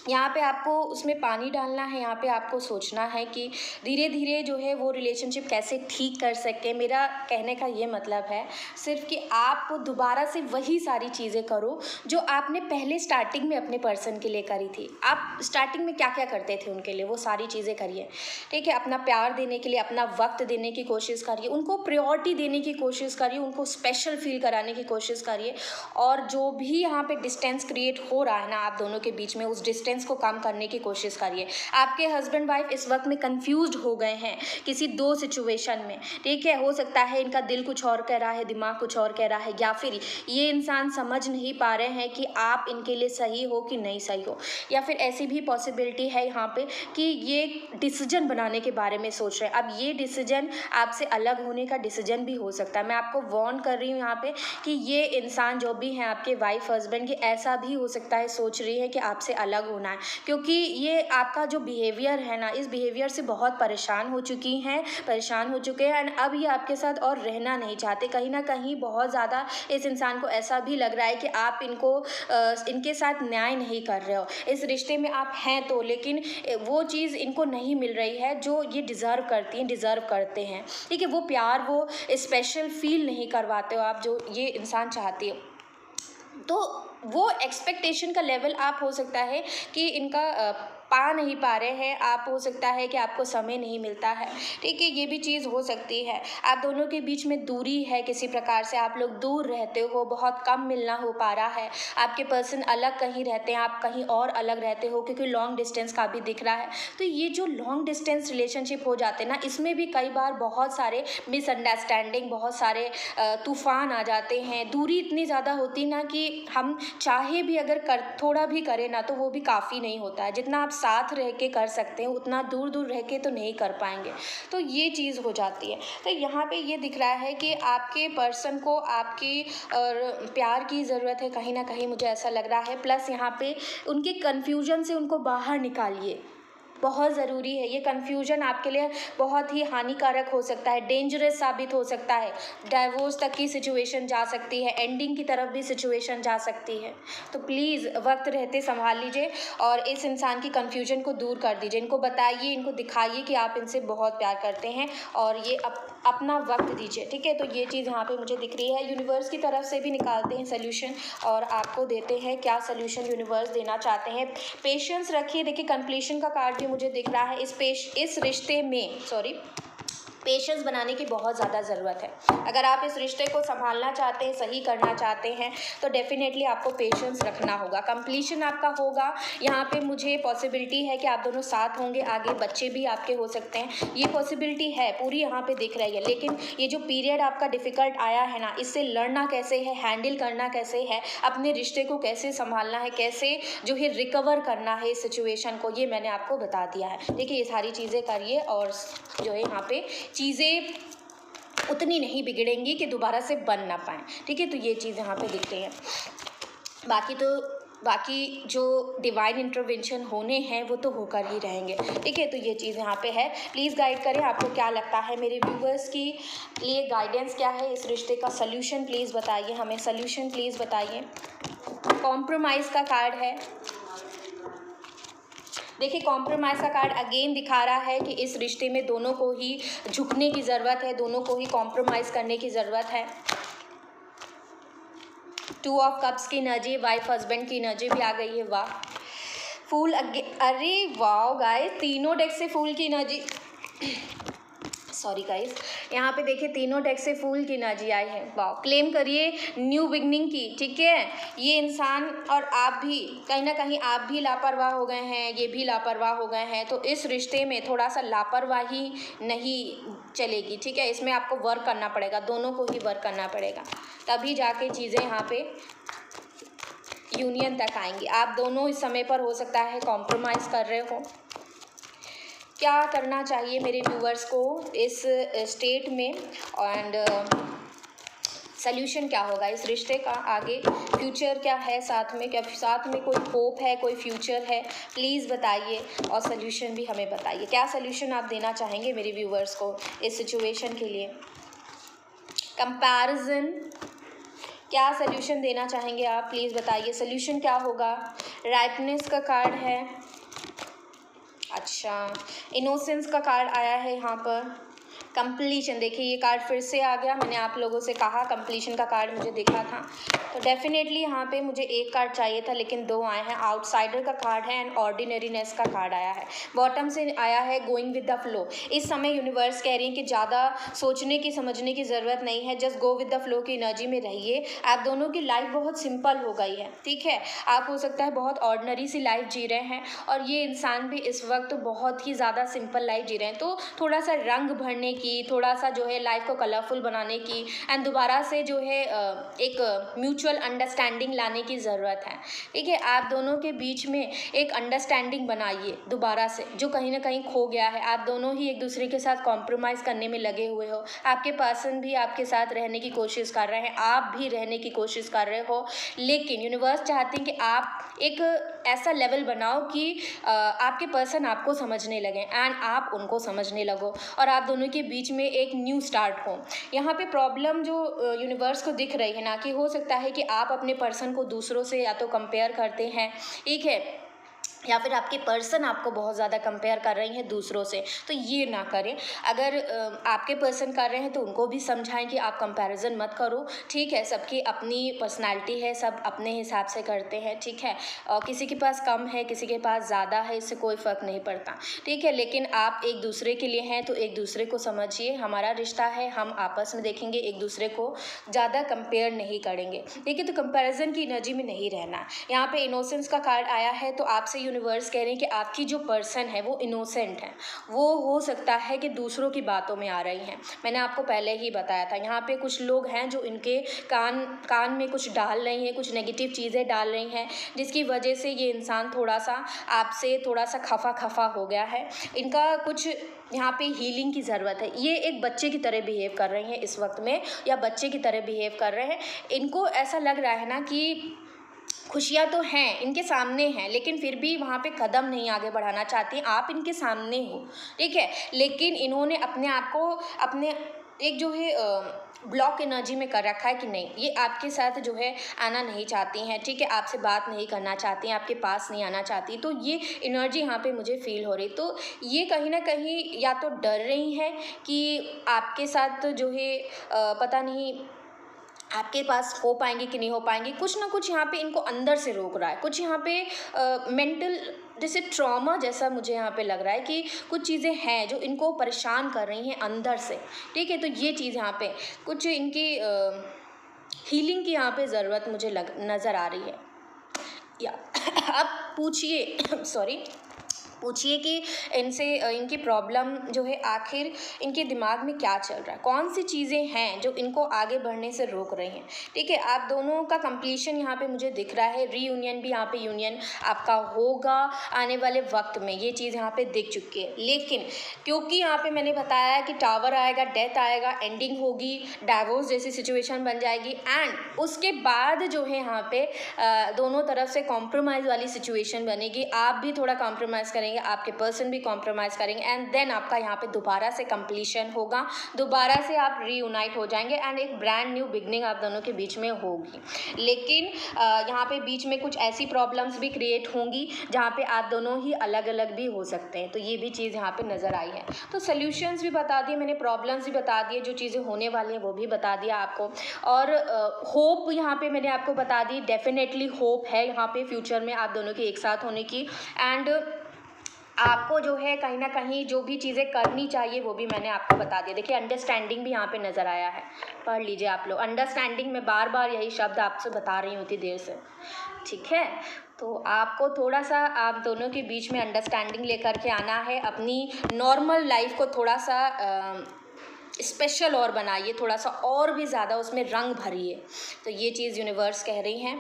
यहाँ पे आपको उसमें पानी डालना है, यहाँ पे आपको सोचना है कि धीरे धीरे जो है वो रिलेशनशिप कैसे ठीक कर सके। मेरा कहने का ये मतलब है सिर्फ कि आप दोबारा से वही सारी चीज़ें करो जो आपने पहले स्टार्टिंग में अपने पर्सन के लिए करी थी। आप स्टार्टिंग में क्या क्या करते थे उनके लिए, वो सारी चीज़ें करिए, ठीक है। अपना प्यार देने के लिए अपना वक्त देने की कोशिश करिए, उनको प्रायोरिटी देने की कोशिश करिए, उनको स्पेशल फील कराने की कोशिश करिए। और जो भी यहाँ पे डिस्टेंस क्रिएट हो रहा है ना आप दोनों के बीच में, उस डिस्टेंस को कम करने की कोशिश करिए। आपके हस्बैंड वाइफ इस वक्त में कंफ्यूज्ड हो गए हैं किसी दो सिचुएशन में, ठीक है। हो सकता है इनका दिल कुछ और कह रहा है, दिमाग कुछ और कह रहा है, या फिर ये इंसान समझ नहीं पा रहे हैं कि आप इनके लिए सही हो कि नहीं सही हो, या फिर ऐसी भी पॉसिबिलिटी है यहाँ पे कि ये डिसीजन बनाने के बारे में सोच रहे हैं। अब ये डिसीजन आपसे अलग होने का डिसीजन भी हो सकता है। मैं आपको वार्न कर रही हूँ यहाँ पे कि ये इंसान जो भी हैं आपके वाइफ हस्बैंड, ये ऐसा भी हो सकता है सोच रही है कि आपसे अलग होना है, क्योंकि ये आपका जो बिहेवियर है ना, इस बिहेवियर से बहुत परेशान हो चुके हैं एंड अब ये आपके साथ और रहना नहीं चाहते। कहीं ना कहीं बहुत ज़्यादा इस इंसान को ऐसा भी लग रहा है कि आप इनके साथ न्याय नहीं कर रहे हो। इस रिश्ते में आप हैं तो, लेकिन वो चीज़ इनको नहीं मिल रही है जो ये डिज़र्व करते हैं, ठीक है। वो प्यार, वो स्पेशल फील नहीं करवाते हो आप, जो ये इंसान चाहती हो। तो वो एक्सपेक्टेशन का लेवल आप हो सकता है कि इनका पा नहीं पा रहे हैं, आप हो सकता है कि आपको समय नहीं मिलता है, ठीक है, ये भी चीज़ हो सकती है। आप दोनों के बीच में दूरी है, किसी प्रकार से आप लोग दूर रहते हो, बहुत कम मिलना हो पा रहा है, आपके पर्सन अलग कहीं रहते हैं, आप कहीं और अलग रहते हो, क्योंकि लॉन्ग डिस्टेंस का भी दिख रहा है। तो ये जो लॉन्ग डिस्टेंस रिलेशनशिप हो जाते हैं ना, इसमें भी कई बार बहुत सारे मिसअंडरस्टैंडिंग, बहुत सारे तूफान आ जाते हैं। दूरी इतनी ज़्यादा होती ना कि हम चाहे भी अगर थोड़ा भी करें ना, तो वो भी काफ़ी नहीं होता है। जितना आप साथ रह के कर सकते हैं, उतना दूर दूर रह के तो नहीं कर पाएंगे। तो ये चीज़ हो जाती है। तो यहाँ पे ये दिख रहा है कि आपके पर्सन को आपकी प्यार की ज़रूरत है, कहीं ना कहीं मुझे ऐसा लग रहा है। प्लस यहाँ पे उनके कन्फ्यूजन से उनको बाहर निकालिए, बहुत ज़रूरी है। ये कन्फ्यूजन आपके लिए बहुत ही हानिकारक हो सकता है, डेंजरस साबित हो सकता है, डाइवोर्स तक की सिचुएशन जा सकती है, एंडिंग की तरफ भी सिचुएशन जा सकती है। तो प्लीज़ वक्त रहते संभाल लीजिए और इस इंसान की कन्फ्यूजन को दूर कर दीजिए। इनको बताइए, इनको दिखाइए कि आप इनसे बहुत प्यार करते हैं और ये अपना वक्त दीजिए, ठीक है। तो ये चीज़ यहाँ पे मुझे दिख रही है। यूनिवर्स की तरफ से भी निकालते हैं सोल्यूशन और आपको देते हैं क्या सोल्यूशन यूनिवर्स देना चाहते हैं। पेशेंस रखिए। देखिए कंप्लीशन का कार्ड भी मुझे दिख रहा है। इस रिश्ते में पेशेंस बनाने की बहुत ज़्यादा ज़रूरत है। अगर आप इस रिश्ते को संभालना चाहते हैं, सही करना चाहते हैं, तो डेफिनेटली आपको पेशेंस रखना होगा। कंप्लीशन आपका होगा। यहाँ पे मुझे पॉसिबिलिटी है कि आप दोनों साथ होंगे, आगे बच्चे भी आपके हो सकते हैं, ये पॉसिबिलिटी है पूरी यहाँ पे दिख रही है। लेकिन ये जो पीरियड आपका डिफ़िकल्ट आया है ना, इससे लड़ना कैसे है, हैंडल करना कैसे है, अपने रिश्ते को कैसे संभालना है, कैसे जो है रिकवर करना है इस सिचुएशन को, ये मैंने आपको बता दिया है। देखिए ये सारी चीज़ें करिए और जो है यहाँ पे चीज़ें उतनी नहीं बिगड़ेंगी कि दोबारा से बन ना पाएँ, ठीक है। तो ये चीज़ यहाँ पे दिख रही है। बाकी जो डिवाइन इंटरवेंशन होने हैं वो तो होकर ही रहेंगे, ठीक है। तो ये चीज़ यहाँ पे है। प्लीज़ गाइड करें, आपको क्या लगता है मेरे व्यूवर्स की लिए गाइडेंस क्या है, इस रिश्ते का सल्यूशन प्लीज़ बताइए हमें, सल्यूशन प्लीज़ बताइए। कॉम्प्रोमाइज़ का कार्ड है। देखिए कॉम्प्रोमाइज़ का कार्ड अगेन दिखा रहा है कि इस रिश्ते में दोनों को ही झुकने की ज़रूरत है, दोनों को ही कॉम्प्रोमाइज़ करने की ज़रूरत है। 2 ऑफ कप्स की एनर्जी, वाइफ हस्बैंड की एनर्जी भी आ गई है। वाह, फूल अरे वाह गाइस, तीनों डेक से फूल की एनर्जी सॉरी गाइस, यहाँ पे देखिए तीनों डेक से फूल की एनर्जी आई है। वाह, क्लेम करिए न्यू बिगनिंग की, ठीक है। ये इंसान और आप भी कहीं ना कहीं आप भी लापरवाह हो गए हैं, ये भी लापरवाह हो गए हैं। तो इस रिश्ते में थोड़ा सा लापरवाही नहीं चलेगी, ठीक है। इसमें आपको वर्क करना पड़ेगा, दोनों को ही वर्क करना पड़ेगा, तभी जाके चीज़ें यहाँ पे यूनियन तक आएंगी। आप दोनों इस समय पर हो सकता है कॉम्प्रोमाइज़ कर रहे हो। क्या करना चाहिए मेरे व्यूवर्स को इस स्टेट में एंड सल्यूशन क्या होगा इस रिश्ते का, आगे फ्यूचर क्या है, साथ में क्या साथ में कोई होप है, कोई फ्यूचर है, प्लीज़ बताइए। और सल्यूशन भी हमें बताइए, क्या सल्यूशन आप देना चाहेंगे मेरे व्यूवर्स को इस सिचुएशन के लिए। कंपैरिजन, क्या सल्यूशन देना चाहेंगे आप, प्लीज़ बताइए सल्यूशन क्या होगा। राइटनेस का कार्ड है। अच्छा, इनोसेंस का कार्ड आया है यहाँ पर। कंप्लीशन, देखिए ये कार्ड फिर से आ गया। मैंने आप लोगों से कहा कंप्लीशन का कार्ड मुझे दिखा था, तो डेफिनेटली यहाँ पे मुझे एक कार्ड चाहिए था लेकिन दो आए हैं। आउटसाइडर का कार्ड है एंड ऑर्डिनरीनेस का कार्ड आया है। बॉटम से आया है गोइंग विद द फ्लो। इस समय यूनिवर्स कह रही है कि ज़्यादा सोचने की समझने की ज़रूरत नहीं है, just go with the flow की एनर्जी में रहिए। आप दोनों की लाइफ बहुत सिंपल हो गई है, ठीक है। आप हो सकता है बहुत ऑर्डिनरी सी लाइफ जी रहे हैं और ये इंसान भी इस वक्त बहुत ही ज़्यादा सिंपल लाइफ जी रहे हैं। तो थोड़ा सा रंग भरने की, थोड़ा सा जो है लाइफ को कलरफुल बनाने की एंड दोबारा से जो है एक म्यूचुअल अंडरस्टैंडिंग लाने की ज़रूरत है, ठीक है। आप दोनों के बीच में एक अंडरस्टैंडिंग बनाइए दोबारा से, जो कहीं ना कहीं खो गया है। आप दोनों ही एक दूसरे के साथ कॉम्प्रोमाइज़ करने में लगे हुए हो। आपके पर्सन भी आपके साथ रहने की कोशिश कर रहे हैं, आप भी रहने की कोशिश कर रहे हो, लेकिन यूनिवर्स चाहते हैं कि आप एक ऐसा लेवल बनाओ कि आपके पर्सन आपको समझने लगें एंड आप उनको समझने लगो और आप दोनों के बीच में एक न्यू स्टार्ट हो। यहाँ पे प्रॉब्लम जो यूनिवर्स को दिख रही है ना, कि हो सकता है कि आप अपने पर्सन को दूसरों से या तो कंपेयर करते हैं, ठीक है, या फिर आपके पर्सन आपको बहुत ज़्यादा कंपेयर कर रही हैं दूसरों से, तो ये ना करें। अगर आपके पर्सन कर रहे हैं तो उनको भी समझाएं कि आप कंपैरिजन मत करो, ठीक है। सबकी अपनी पर्सनालिटी है, सब अपने हिसाब से करते हैं, ठीक है। और किसी के पास कम है, किसी के पास ज़्यादा है, इससे कोई फ़र्क नहीं पड़ता, ठीक है। लेकिन आप एक दूसरे के लिए हैं तो एक दूसरे को समझिए। हमारा रिश्ता है, हम आपस में देखेंगे, एक दूसरे को ज़्यादा कंपेयर नहीं करेंगे, ठीक है। तो कंपैरिजन की एनर्जी में नहीं रहना। यहाँ पे इनोसेंस का कार्ड आया है, तो आपसे यूनिवर्स कह रहे हैं कि आपकी जो पर्सन है वो इनोसेंट है। वो हो सकता है कि दूसरों की बातों में आ रही हैं, मैंने आपको पहले ही बताया था। यहाँ पे कुछ लोग हैं जो इनके कान में कुछ डाल रही हैं, कुछ नेगेटिव चीज़ें डाल रही हैं, जिसकी वजह से ये इंसान थोड़ा सा आपसे थोड़ा सा खफा हो गया है। इनका कुछ यहाँ पे हीलिंग की ज़रूरत है। ये एक बच्चे की तरह बिहेव कर रही हैं इस वक्त में, या बच्चे की तरह बिहेव कर रहे हैं। इनको ऐसा लग रहा है ना कि खुशियाँ तो हैं, इनके सामने हैं, लेकिन फिर भी वहाँ पे कदम नहीं आगे बढ़ाना चाहती हैं। आप इनके सामने हो, ठीक है, लेकिन इन्होंने अपने आप को अपने एक जो है ब्लॉक एनर्जी में कर रखा है कि नहीं, ये आपके साथ जो है आना नहीं चाहती हैं, ठीक है। आपसे बात नहीं करना चाहती हैं, आपके पास नहीं आना चाहती। तो ये एनर्जी यहाँ पे मुझे फील हो रही। तो ये कहीं ना कहीं या तो डर रही हैं कि आपके साथ जो है पता नहीं आपके पास हो पाएंगे कि नहीं हो पाएंगे। कुछ ना कुछ यहाँ पे इनको अंदर से रोक रहा है, कुछ यहाँ पे मेंटल जैसे ट्रॉमा जैसा मुझे यहाँ पे लग रहा है कि कुछ चीज़ें हैं जो इनको परेशान कर रही हैं अंदर से, ठीक है। तो ये चीज़ यहाँ पे कुछ इनकी हीलिंग की यहाँ पे ज़रूरत मुझे नज़र आ रही है। या अब पूछिए सॉरी पूछिए कि इनसे इनकी प्रॉब्लम जो है आखिर इनके दिमाग में क्या चल रहा है, कौन सी चीज़ें हैं जो इनको आगे बढ़ने से रोक रही हैं, ठीक है। आप दोनों का कंप्लीशन यहाँ पे मुझे दिख रहा है, रीयूनियन भी यहाँ पे यूनियन आपका होगा आने वाले वक्त में, ये चीज़ यहाँ पे दिख चुकी है। लेकिन क्योंकि यहाँ पे मैंने बताया कि टावर आएगा, डेथ आएगा, एंडिंग होगी, डाइवोर्स जैसी सिचुएशन बन जाएगी, एंड उसके बाद जो है यहाँ पे दोनों तरफ से कॉम्प्रोमाइज़ वाली सिचुएशन बनेगी। आप भी थोड़ा कॉम्प्रोमाइज़ करेंगे, आपके पर्सन भी कॉम्प्रोमाइज़ करेंगे, एंड देन आपका यहाँ पे दोबारा से कंप्लीशन होगा, दोबारा से आप रीयूनाइट हो जाएंगे, एंड एक ब्रांड न्यू बिगनिंग आप दोनों के बीच में होगी। लेकिन यहाँ पे बीच में कुछ ऐसी प्रॉब्लम्स भी क्रिएट होंगी जहाँ पे आप दोनों ही अलग अलग भी हो सकते हैं। तो ये भी चीज़ यहाँ पे नज़र आई है। तो सॉल्यूशंस भी बता दिए मैंने, प्रॉब्लम्स भी बता दिए, जो चीज़ें होने वाली हैं वो भी बता दिया आपको, और होप यहाँ पे मैंने आपको बता दी। डेफिनेटली होप है यहाँ पे फ्यूचर में आप दोनों के एक साथ होने की, एंड आपको जो है कहीं ना कहीं जो भी चीज़ें करनी चाहिए वो भी मैंने आपको बता दिया। देखिए अंडरस्टैंडिंग भी यहाँ पे नज़र आया है, पढ़ लीजिए आप लोग। अंडरस्टैंडिंग में बार बार यही शब्द आपसे बता रही होती देर से, ठीक है। तो आपको थोड़ा सा आप दोनों के बीच में अंडरस्टैंडिंग लेकर के आना है, अपनी नॉर्मल लाइफ को थोड़ा सा स्पेशल और बनाइए, थोड़ा सा और भी ज़्यादा उसमें रंग भरिए। तो ये चीज़ यूनिवर्स कह रही हैं।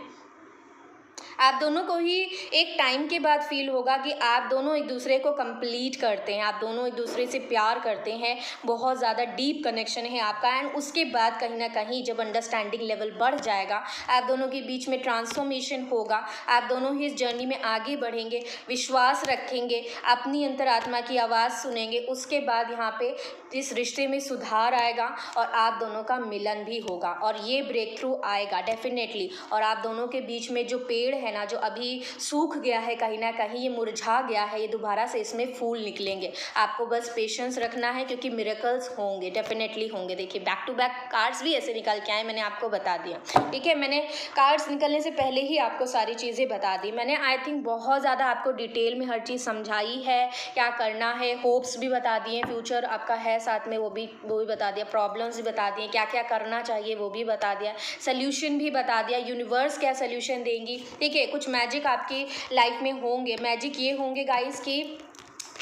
आप दोनों को ही एक टाइम के बाद फील होगा कि आप दोनों एक दूसरे को कंप्लीट करते हैं, आप दोनों एक दूसरे से प्यार करते हैं, बहुत ज़्यादा डीप कनेक्शन है आपका। एंड उसके बाद कहीं ना कहीं जब अंडरस्टैंडिंग लेवल बढ़ जाएगा, आप दोनों के बीच में ट्रांसफॉर्मेशन होगा, आप दोनों ही इस जर्नी में आगे बढ़ेंगे, विश्वास रखेंगे, अपनी अंतरात्मा की आवाज़ सुनेंगे। उसके बाद यहाँ पे इस रिश्ते में सुधार आएगा और आप दोनों का मिलन भी होगा, और ये ब्रेक थ्रू आएगा डेफिनेटली। और आप दोनों के बीच में जो पेड़ है ना, जो अभी सूख गया है कहीं ना कहीं, ये मुरझा गया है, ये दोबारा से इसमें फूल निकलेंगे। आपको बस पेशेंस रखना है, क्योंकि मिरेकल्स होंगे, डेफिनेटली होंगे। देखिए बैक टू बैक कार्ड्स भी ऐसे निकल के आए, मैंने आपको बता दिया, ठीक है। मैंने कार्ड्स निकलने से पहले ही आपको सारी चीज़ें बता दी। मैंने आई थिंक बहुत ज़्यादा आपको डिटेल में हर चीज़ समझाई है, क्या करना है, होप्स भी बता दिए, फ्यूचर आपका है साथ में वो भी बता दिया, प्रॉब्लम्स भी बता दिए, क्या क्या करना चाहिए वो भी बता दिया, सोल्यूशन भी बता दिया, यूनिवर्स क्या सोल्यूशन देंगी, ठीक है। कुछ मैजिक आपकी लाइफ में होंगे। मैजिक ये होंगे गाइस कि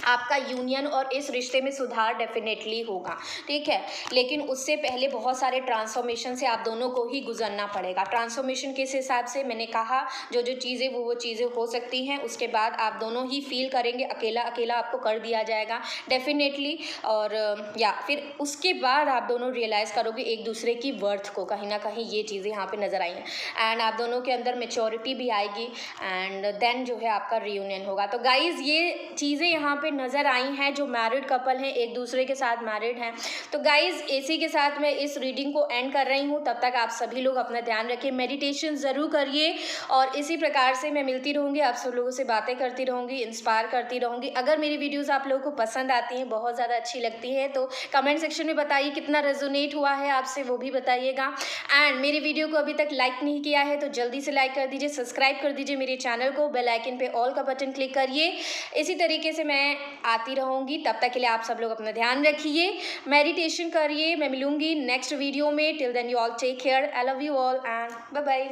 आपका यूनियन और इस रिश्ते में सुधार डेफिनेटली होगा, ठीक है। लेकिन उससे पहले बहुत सारे ट्रांसफॉर्मेशन से आप दोनों को ही गुजरना पड़ेगा। ट्रांसफॉर्मेशन किस हिसाब से, मैंने कहा जो जो चीज़ें वो चीज़ें हो सकती हैं, उसके बाद आप दोनों ही फील करेंगे अकेला अकेला आपको कर दिया जाएगा डेफिनेटली। और या फिर उसके बाद आप दोनों रियलाइज़ करोगे एक दूसरे की वर्थ को, कहीं ना कहीं ये चीज़ें यहाँ पे नज़र आई हैं। एंड आप दोनों के अंदर मेच्योरिटी भी आएगी, एंड देन जो है आपका रीयूनियन होगा। तो गाइज़ ये चीज़ें यहाँ पे पे नज़र आई हैं जो मैरिड कपल हैं, एक दूसरे के साथ मैरिड हैं। तो गाइज़ इसी के साथ मैं इस रीडिंग को एंड कर रही हूँ। तब तक आप सभी लोग अपना ध्यान रखिए, मेडिटेशन ज़रूर करिए और इसी प्रकार से मैं मिलती रहूँगी, आप सब लोगों से बातें करती रहूँगी, इंस्पायर करती रहूँगी। अगर मेरी वीडियोज़ आप लोगों को पसंद आती हैं, बहुत ज़्यादा अच्छी लगती है, तो कमेंट सेक्शन में बताइए कितना रेजोनेट हुआ है आपसे, वो भी बताइएगा। एंड मेरी वीडियो को अभी तक लाइक नहीं किया है तो जल्दी से लाइक कर दीजिए, सब्सक्राइब कर दीजिए मेरे चैनल को, बेल आइकन पे ऑल का बटन क्लिक करिए। इसी तरीके से मैं आती रहूँगी, तब तक के लिए आप सब लोग अपना ध्यान रखिए, मेडिटेशन करिए। मैं मिलूँगी नेक्स्ट वीडियो में। Till then you all take care, I love you all and bye bye.